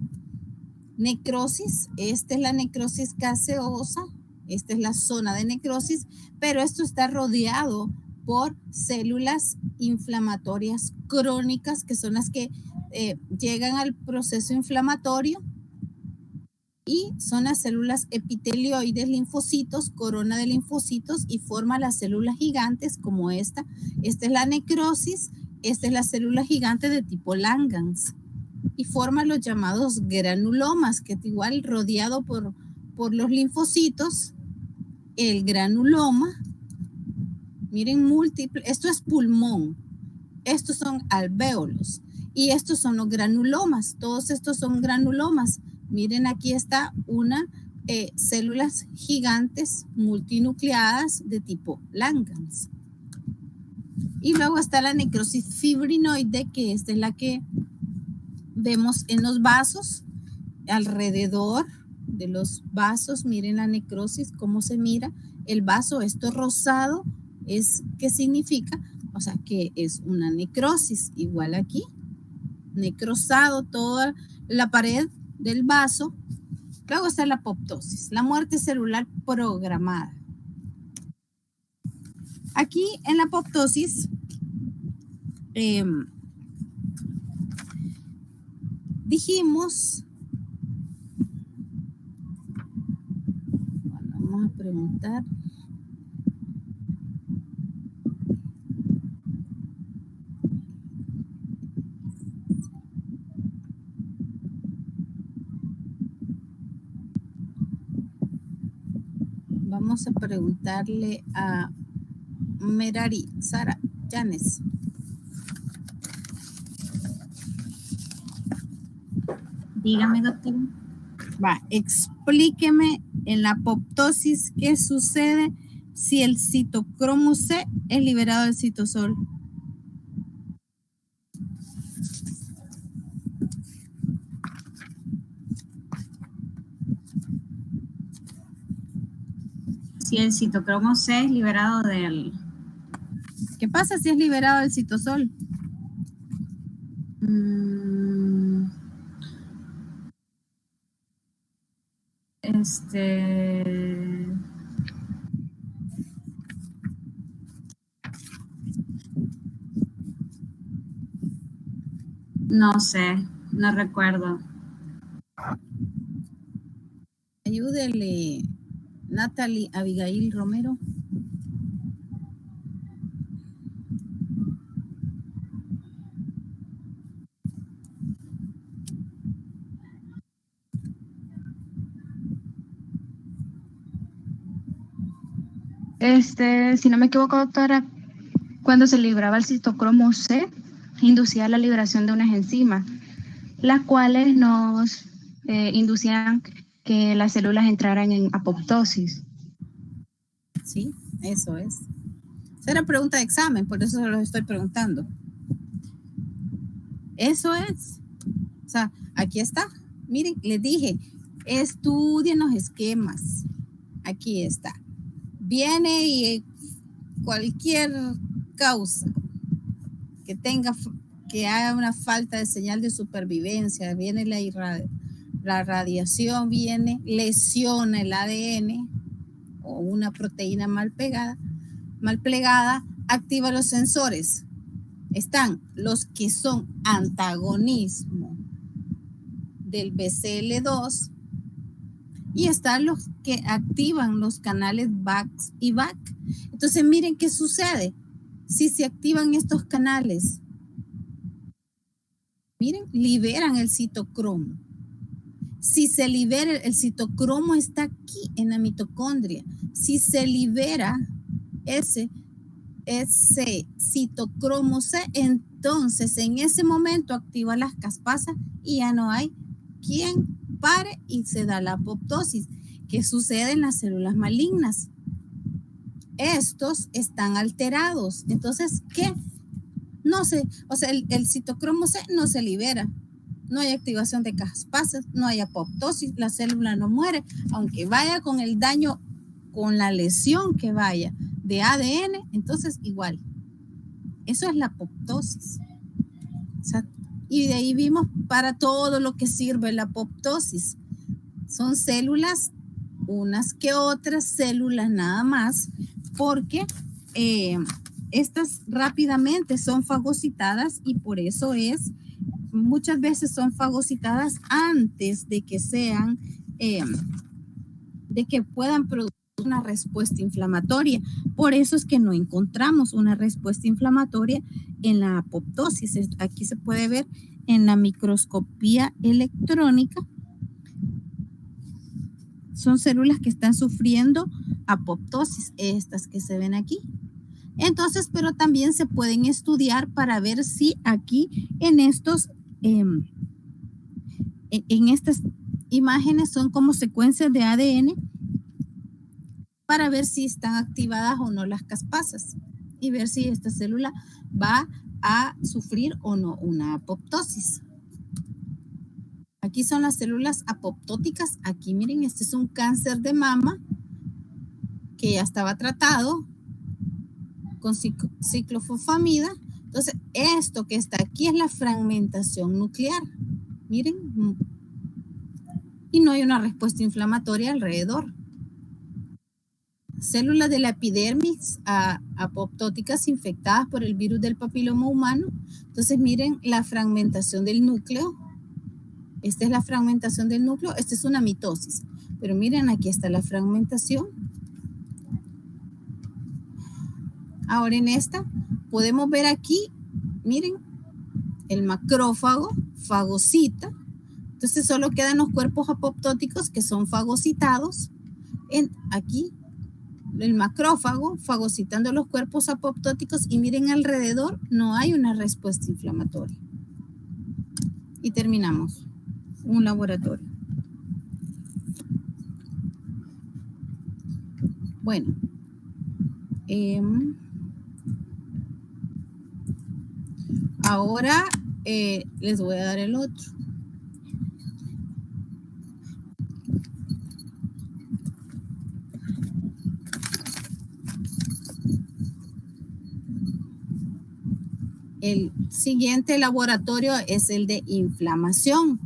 Necrosis, esta es la necrosis gaseosa, esta es la zona de necrosis, pero esto está rodeado por células inflamatorias crónicas, que son las que llegan al proceso inflamatorio, y son las células epitelioides, linfocitos, corona de linfocitos, y forma las células gigantes como esta. Esta es la necrosis, esta es la célula gigante de tipo Langhans, y forma los llamados granulomas, que es igual rodeado por los linfocitos. El granuloma, miren, múltiple, esto es pulmón, estos son alvéolos, y estos son los granulomas, todos estos son granulomas. Miren, aquí está una células gigantes multinucleadas de tipo Langhans. Y luego está la necrosis fibrinoide, que esta es la que vemos en los vasos, alrededor de los vasos. Miren la necrosis, cómo se mira el vaso, esto rosado, ¿qué significa? O sea, que es una necrosis, igual aquí. necrosado toda la pared del vaso. Luego está la apoptosis, la muerte celular programada. Aquí en la apoptosis dijimos, bueno, vamos a preguntar. Vamos a preguntarle a Merari, Sara, Janes. Dígame, doctor. Va, explíqueme en la apoptosis qué sucede si el citocromo C es liberado del citosol. Si el citocromo C es liberado del... ¿Qué pasa si es liberado del citosol? No sé, no recuerdo. Ayúdele, Natalie Abigail Romero. Si no me equivoco, doctora, cuando se libraba el citocromo C, inducía la liberación de unas enzimas, las cuales nos inducían que las células entraran en apoptosis. Sí, eso es. Esa era pregunta de examen, por eso se los estoy preguntando. Eso es. O sea, aquí está. Miren, les dije, estudien los esquemas. Aquí está. Viene y cualquier causa que haya una falta de señal de supervivencia, viene la radiación, viene, lesiona el ADN o una proteína mal plegada, activa los sensores. Están los que son antagonismo del BCL2 y están los que activan los canales VAX y VAC. Entonces, miren qué sucede si se activan estos canales. Miren, liberan el citocromo. Si se libera, el citocromo está aquí en la mitocondria. Si se libera ese citocromo C, entonces en ese momento activa las caspasas y ya no hay quien pare y se da la apoptosis. ¿Qué sucede en las células malignas? Estos están alterados. Entonces, ¿qué? No sé, o sea, el citocromo C no se libera. No hay activación de caspasas, no hay apoptosis, la célula no muere, aunque vaya con el daño, con la lesión que vaya de ADN, entonces igual. Eso es la apoptosis. O sea, y de ahí vimos para todo lo que sirve la apoptosis. Son células, unas que otras células nada más, porque estas rápidamente son fagocitadas y por eso muchas veces son fagocitadas antes de que sean, de que puedan producir una respuesta inflamatoria. Por eso es que no encontramos una respuesta inflamatoria en la apoptosis. Aquí se puede ver en la microscopía electrónica. Son células que están sufriendo apoptosis, estas que se ven aquí. Entonces, pero también se pueden estudiar para ver si aquí en estas imágenes son como secuencias de ADN para ver si están activadas o no las caspasas y ver si esta célula va a sufrir o no una apoptosis. Aquí son las células apoptóticas. Aquí miren, este es un cáncer de mama que ya estaba tratado con ciclofosfamida. Entonces, esto que está aquí es la fragmentación nuclear. Miren. Y no hay una respuesta inflamatoria alrededor. Células de la epidermis apoptóticas infectadas por el virus del papiloma humano. Entonces, miren la fragmentación del núcleo. Esta es la fragmentación del núcleo. Esta es una mitosis. Pero miren, aquí está la fragmentación. Ahora en esta podemos ver aquí, miren, el macrófago fagocita. Entonces solo quedan los cuerpos apoptóticos que son fagocitados. Aquí el macrófago fagocitando los cuerpos apoptóticos y miren alrededor no hay una respuesta inflamatoria. Y terminamos un laboratorio. Bueno. Ahora les voy a dar el otro. El siguiente laboratorio es el de inflamación.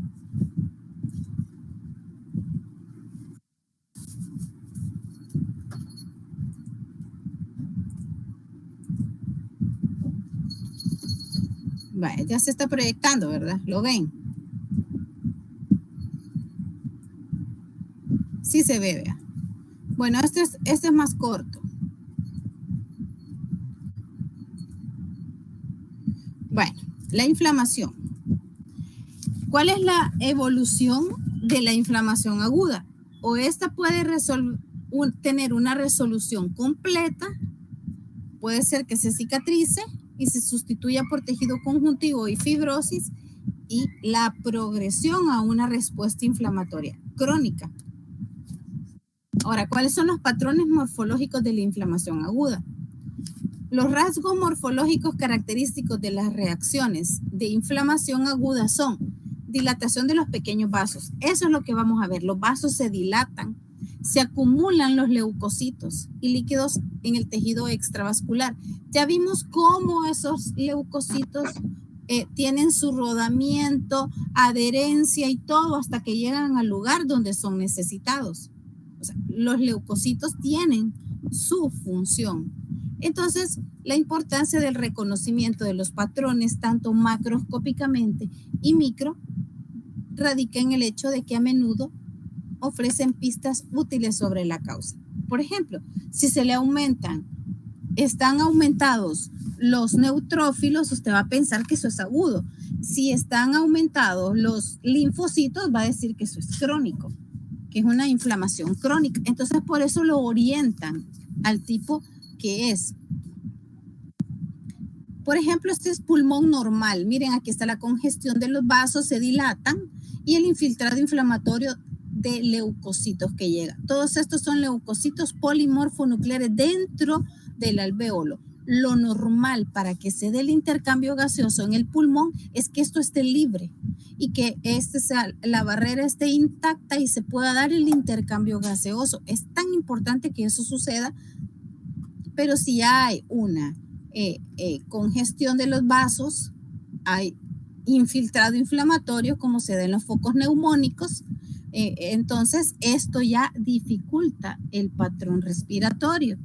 Vale, ya se está proyectando, ¿verdad? ¿Lo ven? Sí se ve, vea. Bueno, este es más corto. Bueno, la inflamación. ¿Cuál es la evolución de la inflamación aguda? O esta puede tener una resolución completa, puede ser que se cicatrice y se sustituya por tejido conjuntivo y fibrosis, y la progresión a una respuesta inflamatoria crónica. Ahora, ¿cuáles son los patrones morfológicos de la inflamación aguda? Los rasgos morfológicos característicos de las reacciones de inflamación aguda son dilatación de los pequeños vasos. Eso es lo que vamos a ver. Los vasos se dilatan, se acumulan los leucocitos y líquidos en el tejido extravascular. Ya vimos cómo esos leucocitos tienen su rodamiento, adherencia y todo hasta que llegan al lugar donde son necesitados. O sea, los leucocitos tienen su función. Entonces, la importancia del reconocimiento de los patrones, tanto macroscópicamente y micro, radica en el hecho de que a menudo ofrecen pistas útiles sobre la causa. Por ejemplo, si se le están aumentados los neutrófilos, usted va a pensar que eso es agudo. Si están aumentados los linfocitos, va a decir que eso es crónico, que es una inflamación crónica. Entonces, por eso lo orientan al tipo que es. Por ejemplo, este es pulmón normal. Miren, aquí está la congestión de los vasos, se dilatan, y el infiltrado inflamatorio de leucocitos que llega. Todos estos son leucocitos polimorfonucleares dentro del alvéolo. Lo normal para que se dé el intercambio gaseoso en el pulmón es que esto esté libre y que la barrera esté intacta y se pueda dar el intercambio gaseoso. Es tan importante que eso suceda, pero si hay una congestión de los vasos, hay infiltrado inflamatorio como se da en los focos neumónicos, entonces esto ya dificulta el patrón respiratorio.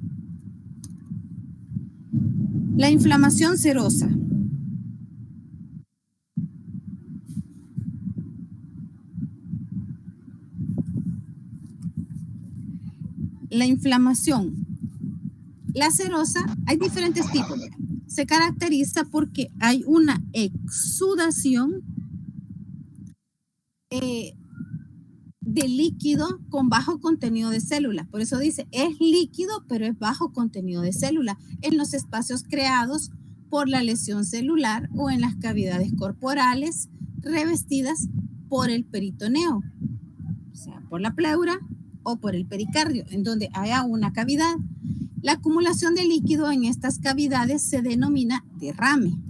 La inflamación serosa. La inflamación. La serosa, hay diferentes tipos. Se caracteriza porque hay una exudación de líquido con bajo contenido de células. Por eso dice, es líquido, pero es bajo contenido de células en los espacios creados por la lesión celular o en las cavidades corporales revestidas por el peritoneo, o sea, por la pleura o por el pericardio, en donde haya una cavidad. La acumulación de líquido en estas cavidades se denomina derrame.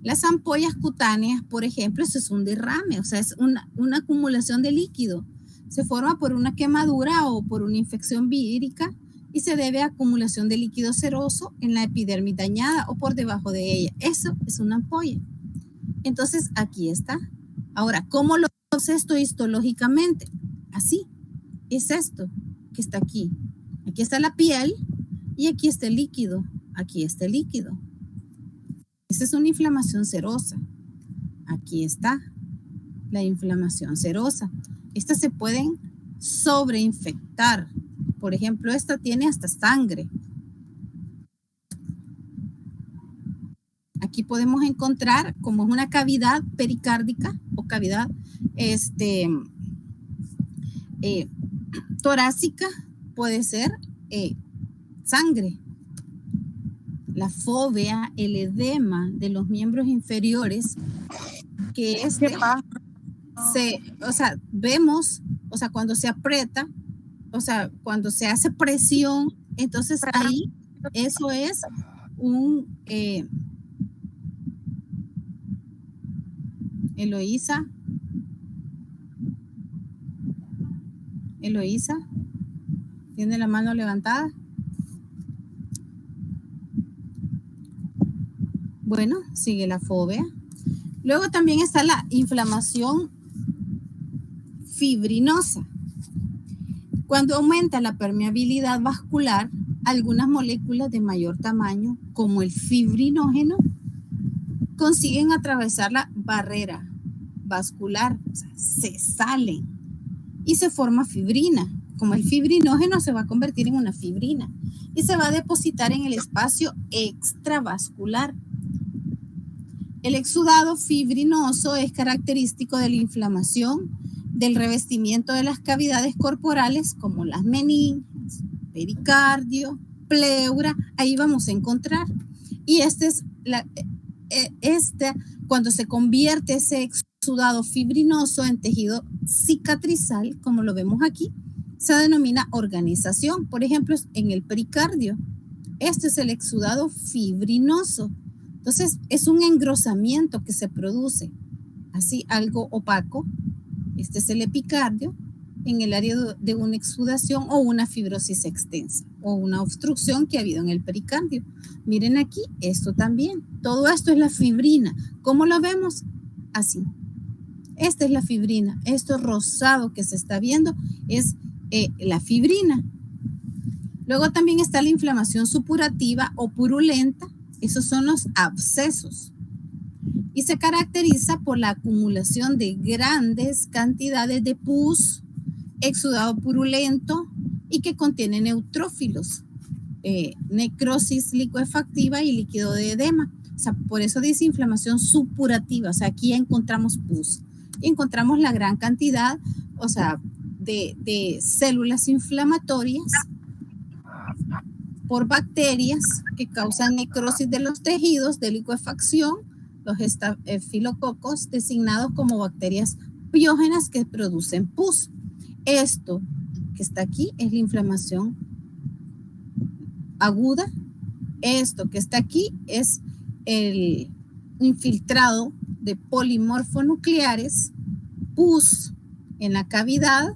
Las ampollas cutáneas, por ejemplo, eso es un derrame, o sea, es una acumulación de líquido. Se forma por una quemadura o por una infección vírica y se debe a acumulación de líquido seroso en la epidermis dañada o por debajo de ella. Eso es una ampolla. Entonces, aquí está. Ahora, ¿cómo lo hace esto histológicamente? Así. Es esto que está aquí. Aquí está la piel y aquí está el líquido. Aquí está el líquido. Esa es una inflamación serosa. Aquí está la inflamación serosa. Estas se pueden sobreinfectar. Por ejemplo, esta tiene hasta sangre. Aquí podemos encontrar, como es una cavidad pericárdica o cavidad torácica, puede ser sangre. La fobia, el edema de los miembros inferiores, que vemos, cuando se aprieta, cuando se hace presión, entonces ahí eso es un Eloísa, ¿tiene la mano levantada? Bueno, sigue la fobia. Luego también está la inflamación fibrinosa. Cuando aumenta la permeabilidad vascular, algunas moléculas de mayor tamaño, como el fibrinógeno, consiguen atravesar la barrera vascular, o sea, se salen y se forma fibrina. Como el fibrinógeno se va a convertir en una fibrina y se va a depositar en el espacio extravascular. El exudado fibrinoso es característico de la inflamación del revestimiento de las cavidades corporales como las meninges, pericardio, pleura, ahí vamos a encontrar. Y cuando se convierte ese exudado fibrinoso en tejido cicatrizal, como lo vemos aquí, se denomina organización. Por ejemplo, en el pericardio, este es el exudado fibrinoso. Entonces, es un engrosamiento que se produce, así algo opaco. Este es el epicardio, en el área de una exudación o una fibrosis extensa o una obstrucción que ha habido en el pericardio. Miren aquí, esto también. Todo esto es la fibrina. ¿Cómo lo vemos? Así. Esta es la fibrina. Esto rosado que se está viendo es la fibrina. Luego también está la inflamación supurativa o purulenta. Esos son los abscesos. Y se caracteriza por la acumulación de grandes cantidades de pus, exudado purulento y que contiene neutrófilos, necrosis licuefactiva y líquido de edema. O sea, por eso dice inflamación supurativa. O sea, aquí encontramos pus. Y encontramos la gran cantidad, de células inflamatorias por bacterias que causan necrosis de los tejidos de licuefacción, los estafilococos, designados como bacterias piógenas que producen pus. Esto que está aquí es la inflamación aguda. Esto que está aquí es el infiltrado de polimorfonucleares, pus en la cavidad.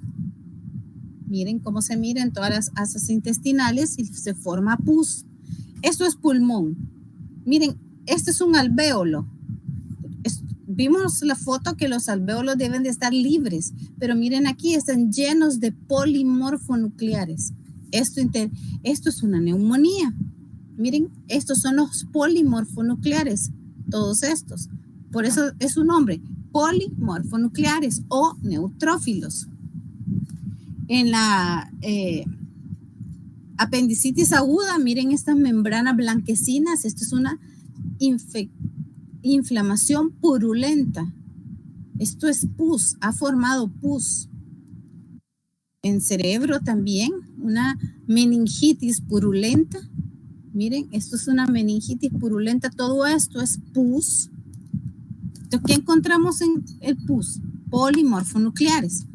Miren cómo se mira en todas las asas intestinales y se forma pus. Esto es pulmón. Miren, este es un alvéolo. Vimos la foto que los alvéolos deben de estar libres, pero miren aquí, están llenos de polimorfonucleares. Esto es una neumonía. Miren, estos son los polimorfonucleares, todos estos. Por eso es su nombre, polimorfonucleares o neutrófilos. En la apendicitis aguda, miren estas membranas blanquecinas, esto es una inflamación purulenta. Esto es pus, ha formado pus. En cerebro también, una meningitis purulenta. Miren, esto es una meningitis purulenta, todo esto es pus. Entonces, ¿qué encontramos en el pus? Polimorfonucleares.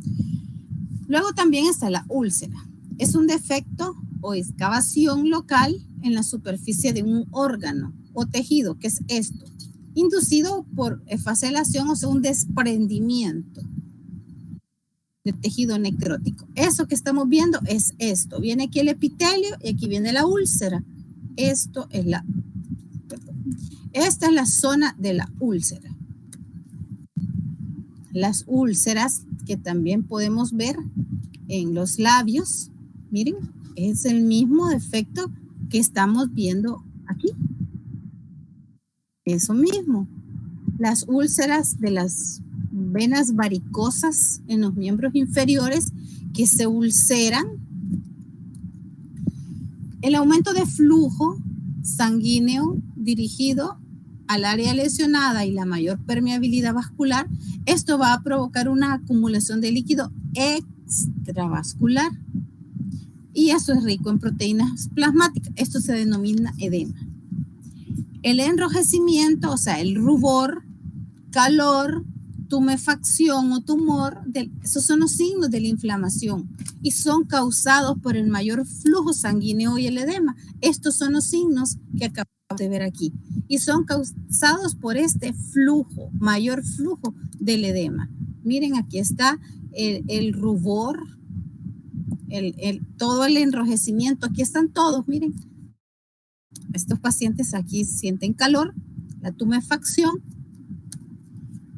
Luego también está la úlcera. Es un defecto o excavación local en la superficie de un órgano o tejido, que es esto, inducido por facelación, o sea, un desprendimiento de tejido necrótico. Eso que estamos viendo es esto. Viene aquí el epitelio y aquí viene la úlcera. Esta es la zona de la úlcera. Las úlceras que también podemos ver en los labios, miren, es el mismo defecto que estamos viendo aquí. Eso mismo. Las úlceras de las venas varicosas en los miembros inferiores que se ulceran. El aumento de flujo sanguíneo dirigido al área lesionada y la mayor permeabilidad vascular, esto va a provocar una acumulación de líquido extravascular. Y eso es rico en proteínas plasmáticas. Esto se denomina edema. El enrojecimiento, o sea, el rubor, calor, tumefacción o tumor, esos son los signos de la inflamación y son causados por el mayor flujo sanguíneo y el edema. Estos son los signos que acabamos de ver aquí y son causados por este flujo, mayor flujo del edema. Miren, aquí está el rubor, todo el enrojecimiento, aquí están todos, miren. Estos pacientes aquí sienten calor, la tumefacción.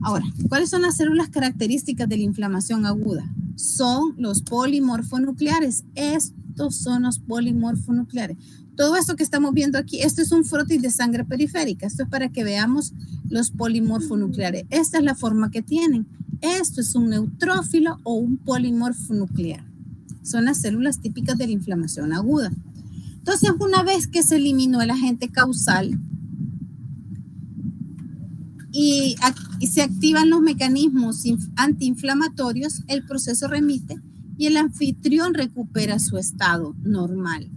Ahora, ¿cuáles son las células características de la inflamación aguda? Son los polimorfonucleares. Estos son los polimorfonucleares. Todo esto que estamos viendo aquí, esto es un frotis de sangre periférica. Esto es para que veamos los polimorfonucleares. Esta es la forma que tienen. Esto es un neutrófilo o un polimorfonuclear. Son las células típicas de la inflamación aguda. Entonces, una vez que se eliminó el agente causal y se activan los mecanismos antiinflamatorios, el proceso remite y el anfitrión recupera su estado normal.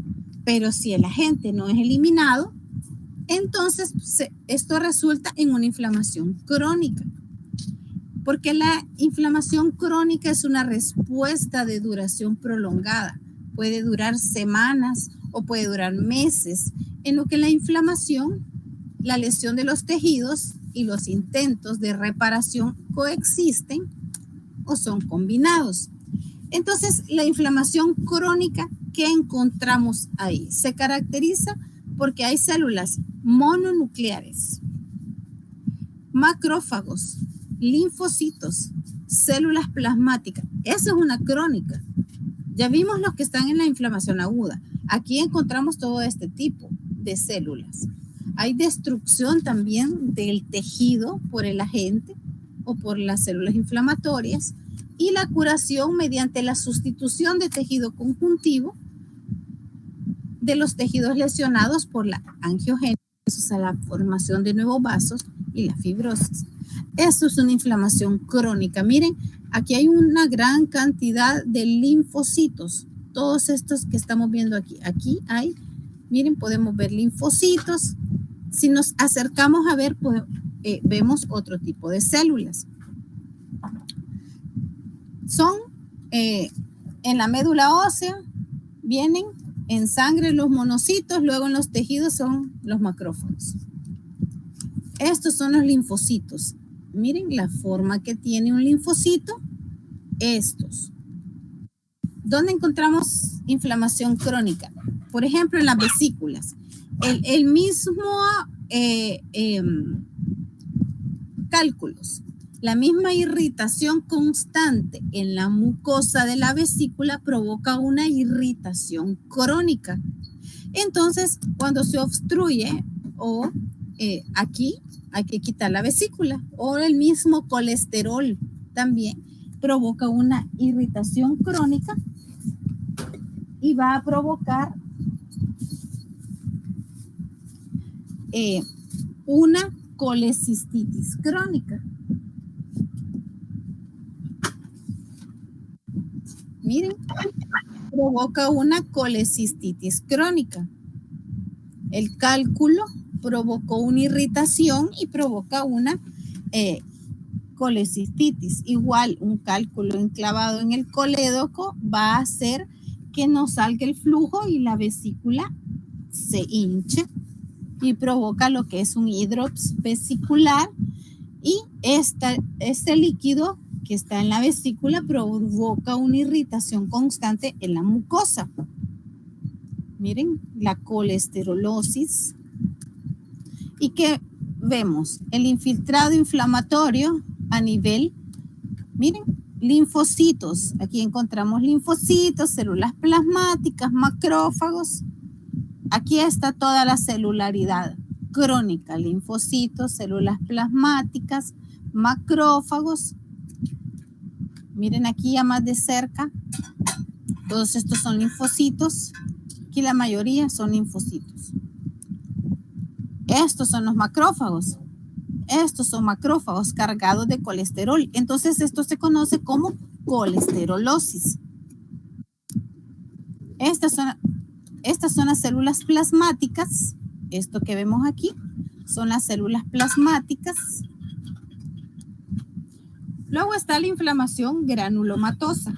Pero si el agente no es eliminado, entonces esto resulta en una inflamación crónica. Porque la inflamación crónica es una respuesta de duración prolongada. Puede durar semanas o puede durar meses, en lo que la inflamación, la lesión de los tejidos y los intentos de reparación coexisten o son combinados. Entonces, la inflamación crónica, ¿qué encontramos ahí? Se caracteriza porque hay células mononucleares, macrófagos, linfocitos, células plasmáticas. Esa es una crónica. Ya vimos los que están en la inflamación aguda. Aquí encontramos todo este tipo de células. Hay destrucción también del tejido por el agente o por las células inflamatorias y la curación mediante la sustitución de tejido conjuntivo de los tejidos lesionados por la angiogénesis, o sea, la formación de nuevos vasos y la fibrosis. Esto es una inflamación crónica. Miren, aquí hay una gran cantidad de linfocitos. Todos estos que estamos viendo aquí. Aquí hay, miren, podemos ver linfocitos. Si nos acercamos a ver, pues, vemos otro tipo de células. Son en la médula ósea, vienen en sangre los monocitos, luego en los tejidos son los macrófagos. Estos son los linfocitos. Miren la forma que tiene un linfocito. Estos. ¿Dónde encontramos inflamación crónica? Por ejemplo, en las vesículas. El mismo cálculos, la misma irritación constante en la mucosa de la vesícula provoca una irritación crónica. Entonces, cuando se obstruye o aquí hay que quitar la vesícula, o el mismo colesterol también provoca una irritación crónica y va a provocar una colecistitis crónica. Miren, provoca una colecistitis crónica. El cálculo provocó una irritación y provoca una colecistitis. Igual, un cálculo enclavado en el colédoco va a hacer que no salga el flujo y la vesícula se hinche y provoca lo que es un hidrops vesicular y este líquido que está en la vesícula provoca una irritación constante en la mucosa. Miren, la colesterolosis. ¿Y qué vemos? El infiltrado inflamatorio a nivel, miren, linfocitos. Aquí encontramos linfocitos, células plasmáticas, macrófagos. Aquí está toda la celularidad crónica, linfocitos, células plasmáticas, macrófagos. Miren aquí ya más de cerca, todos estos son linfocitos. Aquí la mayoría son linfocitos. Estos son los macrófagos. Estos son macrófagos cargados de colesterol. Entonces esto se conoce como colesterolosis. Estas son las células plasmáticas. Esto que vemos aquí son las células plasmáticas. Luego está la inflamación granulomatosa.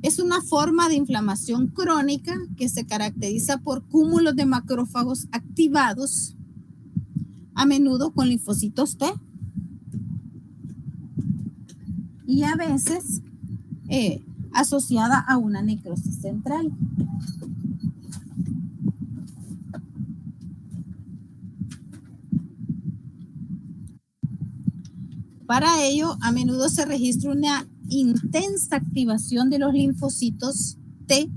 Es una forma de inflamación crónica que se caracteriza por cúmulos de macrófagos activados, a menudo con linfocitos T. Y a veces asociada a una necrosis central. Para ello, a menudo se registra una intensa activación de los linfocitos T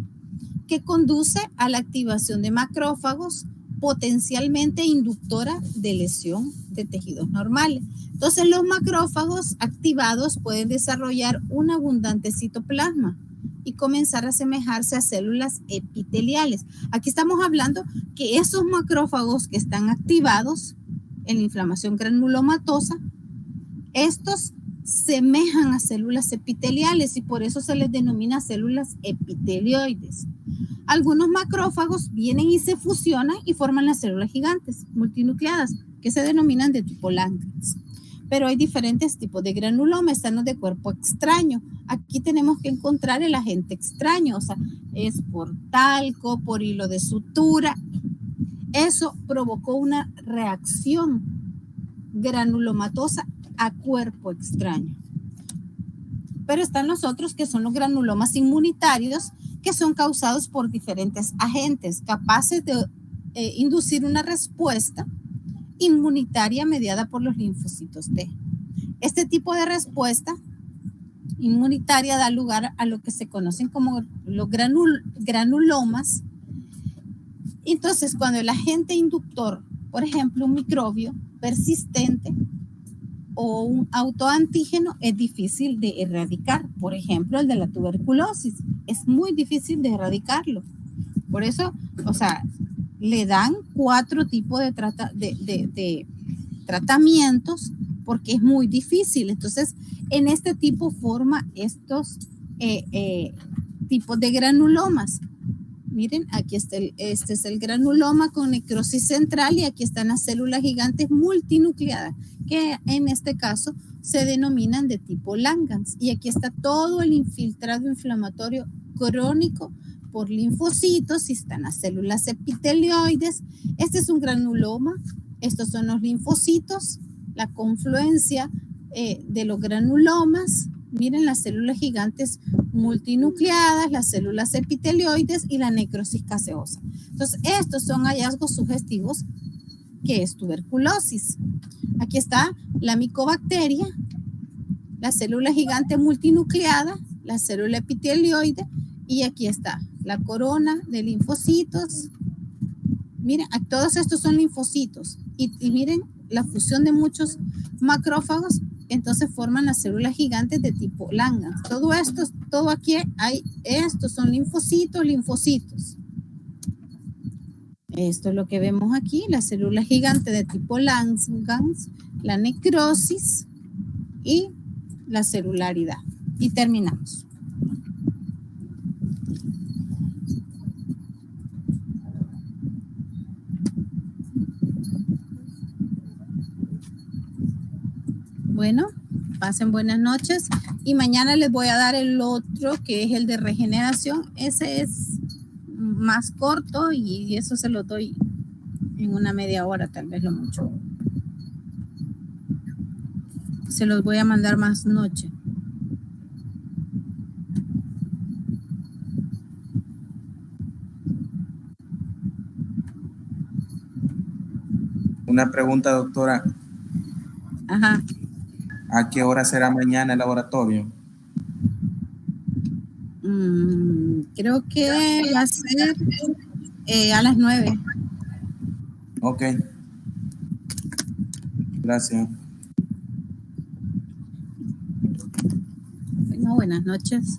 que conduce a la activación de macrófagos potencialmente inductora de lesión de tejidos normales. Entonces, los macrófagos activados pueden desarrollar un abundante citoplasma y comenzar a asemejarse a células epiteliales. Aquí estamos hablando que esos macrófagos que están activados en la inflamación granulomatosa, estos semejan a células epiteliales y por eso se les denomina células epitelioides. Algunos macrófagos vienen y se fusionan y forman las células gigantes multinucleadas que se denominan de tipo Langerhans. Pero hay diferentes tipos de granuloma, están los de cuerpo extraño. Aquí tenemos que encontrar el agente extraño, o sea, es por talco, por hilo de sutura. Eso provocó una reacción granulomatosa a cuerpo extraño. Pero están los otros que son los granulomas inmunitarios, que son causados por diferentes agentes capaces de inducir una respuesta inmunitaria mediada por los linfocitos T. Este tipo de respuesta inmunitaria da lugar a lo que se conocen como los granulomas. Entonces, cuando el agente inductor, por ejemplo, un microbio persistente o un autoantígeno, es difícil de erradicar. Por ejemplo, el de la tuberculosis. Es muy difícil de erradicarlo. Por eso, o sea, le dan 4 tipos de tratamientos porque es muy difícil. Entonces, en este tipo forma estos tipos de granulomas. Miren, aquí está este es el granuloma con necrosis central y aquí están las células gigantes multinucleadas, que en este caso se denominan de tipo Langerhans. Y aquí está todo el infiltrado inflamatorio crónico por linfocitos y están las células epitelioides. Este es un granuloma, estos son los linfocitos, la confluencia de los granulomas. Miren las células gigantes multinucleadas, las células epitelioides y la necrosis caseosa. Entonces, estos son hallazgos sugestivos que es tuberculosis. Aquí está la micobacteria, la célula gigante multinucleada, la célula epitelioide y aquí está la corona de linfocitos. Miren, todos estos son linfocitos y miren la fusión de muchos macrófagos, entonces forman las células gigantes de tipo Langerhans. Todo aquí estos son linfocitos. Esto es lo que vemos aquí, la célula gigante de tipo Langerhans, la necrosis y la celularidad. Y terminamos. Bueno, pasen buenas noches y mañana les voy a dar el otro que es el de regeneración. Ese es más corto y eso se lo doy en una media hora, tal vez lo mucho. Se los voy a mandar más noche. Una pregunta, doctora. Ajá. ¿A qué hora será mañana el laboratorio? Creo que va a ser a las 9. Ok. Gracias. Bueno, buenas noches.